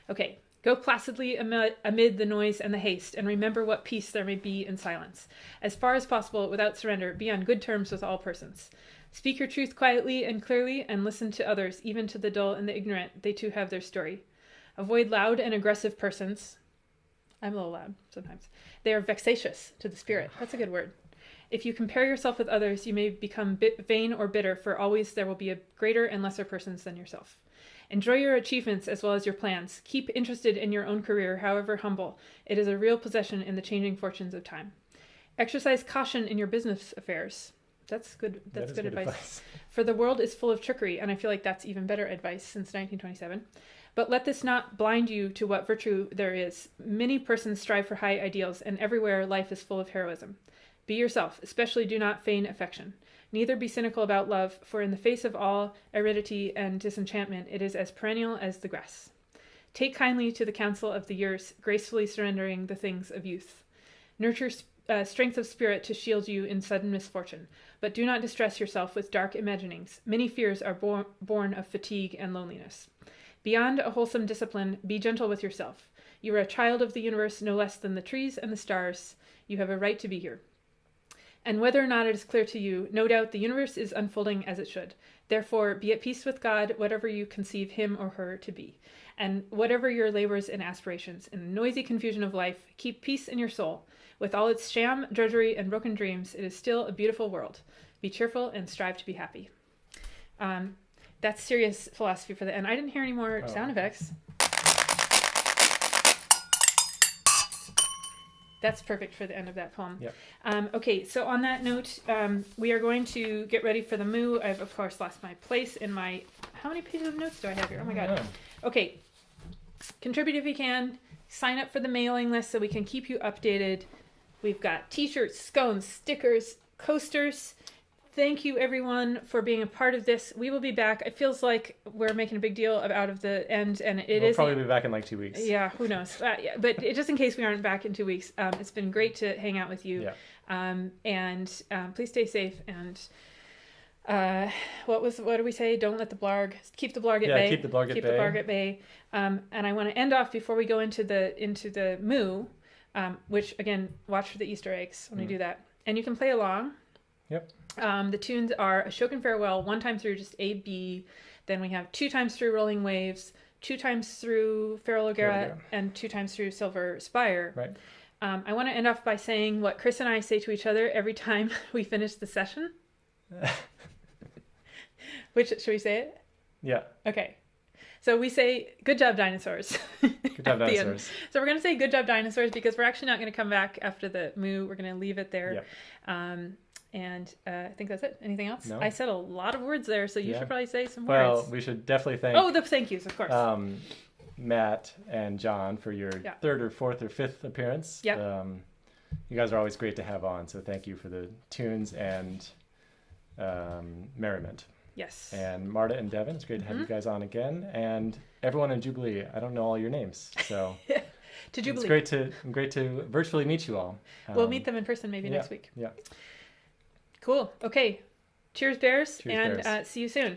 Okay. Go placidly amid the noise and the haste, and remember what peace there may be in silence. As far as possible, without surrender, be on good terms with all persons. Speak your truth quietly and clearly, and listen to others, even to the dull and the ignorant. They too have their story. Avoid loud and aggressive persons. I'm a little loud sometimes. They are vexatious to the spirit. That's a good word. If you compare yourself with others, you may become vain or bitter, for always there will be a greater and lesser persons than yourself. Enjoy your achievements as well as your plans. Keep interested in your own career, however humble. It is a real possession in the changing fortunes of time. Exercise caution in your business affairs. That's good. That's That is good advice. For the world is full of trickery, and I feel like that's even better advice since 1927. But let this not blind you to what virtue there is. Many persons strive for high ideals, and everywhere life is full of heroism. Be yourself, especially do not feign affection. Neither be cynical about love, for in the face of all aridity and disenchantment, it is as perennial as the grass. Take kindly to the counsel of the years, gracefully surrendering the things of youth. Nurture strength of spirit to shield you in sudden misfortune, but do not distress yourself with dark imaginings. Many fears are born of fatigue and loneliness. Beyond a wholesome discipline, be gentle with yourself. You are a child of the universe no less than the trees and the stars. You have a right to be here. And whether or not it is clear to you, no doubt the universe is unfolding as it should. Therefore, be at peace with God, whatever you conceive him or her to be. And whatever your labors and aspirations, in the noisy confusion of life, keep peace in your soul. With all its sham, drudgery, and broken dreams, it is still a beautiful world. Be cheerful and strive to be happy. That's serious philosophy for the end. I didn't hear any more sound effects. That's perfect for the end of that poem. Yep. Okay, so on that note, we are going to get ready for the moo. I've, of course, lost my place in my... How many pages of notes do I have here? Oh, my God. Okay. Contribute if you can. Sign up for the mailing list so we can keep you updated. We've got t-shirts, scones, stickers, coasters. Thank you, everyone, for being a part of this. We will be back. It feels like we're making a big deal out of the end, and We'll probably be back in like 2 weeks. Yeah, who knows? Yeah, but just in case we aren't back in 2 weeks, it's been great to hang out with you. Yeah. Please stay safe. And what do we say? Don't let the blarg keep the blarg at bay. Keep the blarg at bay. Keep the blarg at bay. And I want to end off before we go into the moo, which again, watch for the Easter eggs when we do that, and you can play along. Yep. The tunes are Ashokan Farewell, 1 time through just A, B. Then we have 2 times through Rolling Waves, 2 times through Feral O'Gara, and 2 times through Silver Spire. Right. I want to end off by saying what Chris and I say to each other every time we finish the session. Should we say it? Yeah. Okay. So we say, good job, dinosaurs. Good job, dinosaurs. So we're going to say good job, dinosaurs, because we're actually not going to come back after the moo. We're going to leave it there. Yep. And I think that's it. Anything else? No. I said a lot of words there, so you should probably say some words. Well, we should definitely thank... Oh, the thank yous, of course. Matt and John for your 3rd or 4th or 5th appearance. Yeah. You guys are always great to have on, so thank you for the tunes and merriment. Yes. And Marta and Devin, it's great to have you guys on again. And everyone in Jubilee, I don't know all your names, so... To Jubilee. It's great to virtually meet you all. We'll meet them in person maybe next week. Yeah. Cool. Okay. Cheers, Bears. Cheers, and Bears. See you soon.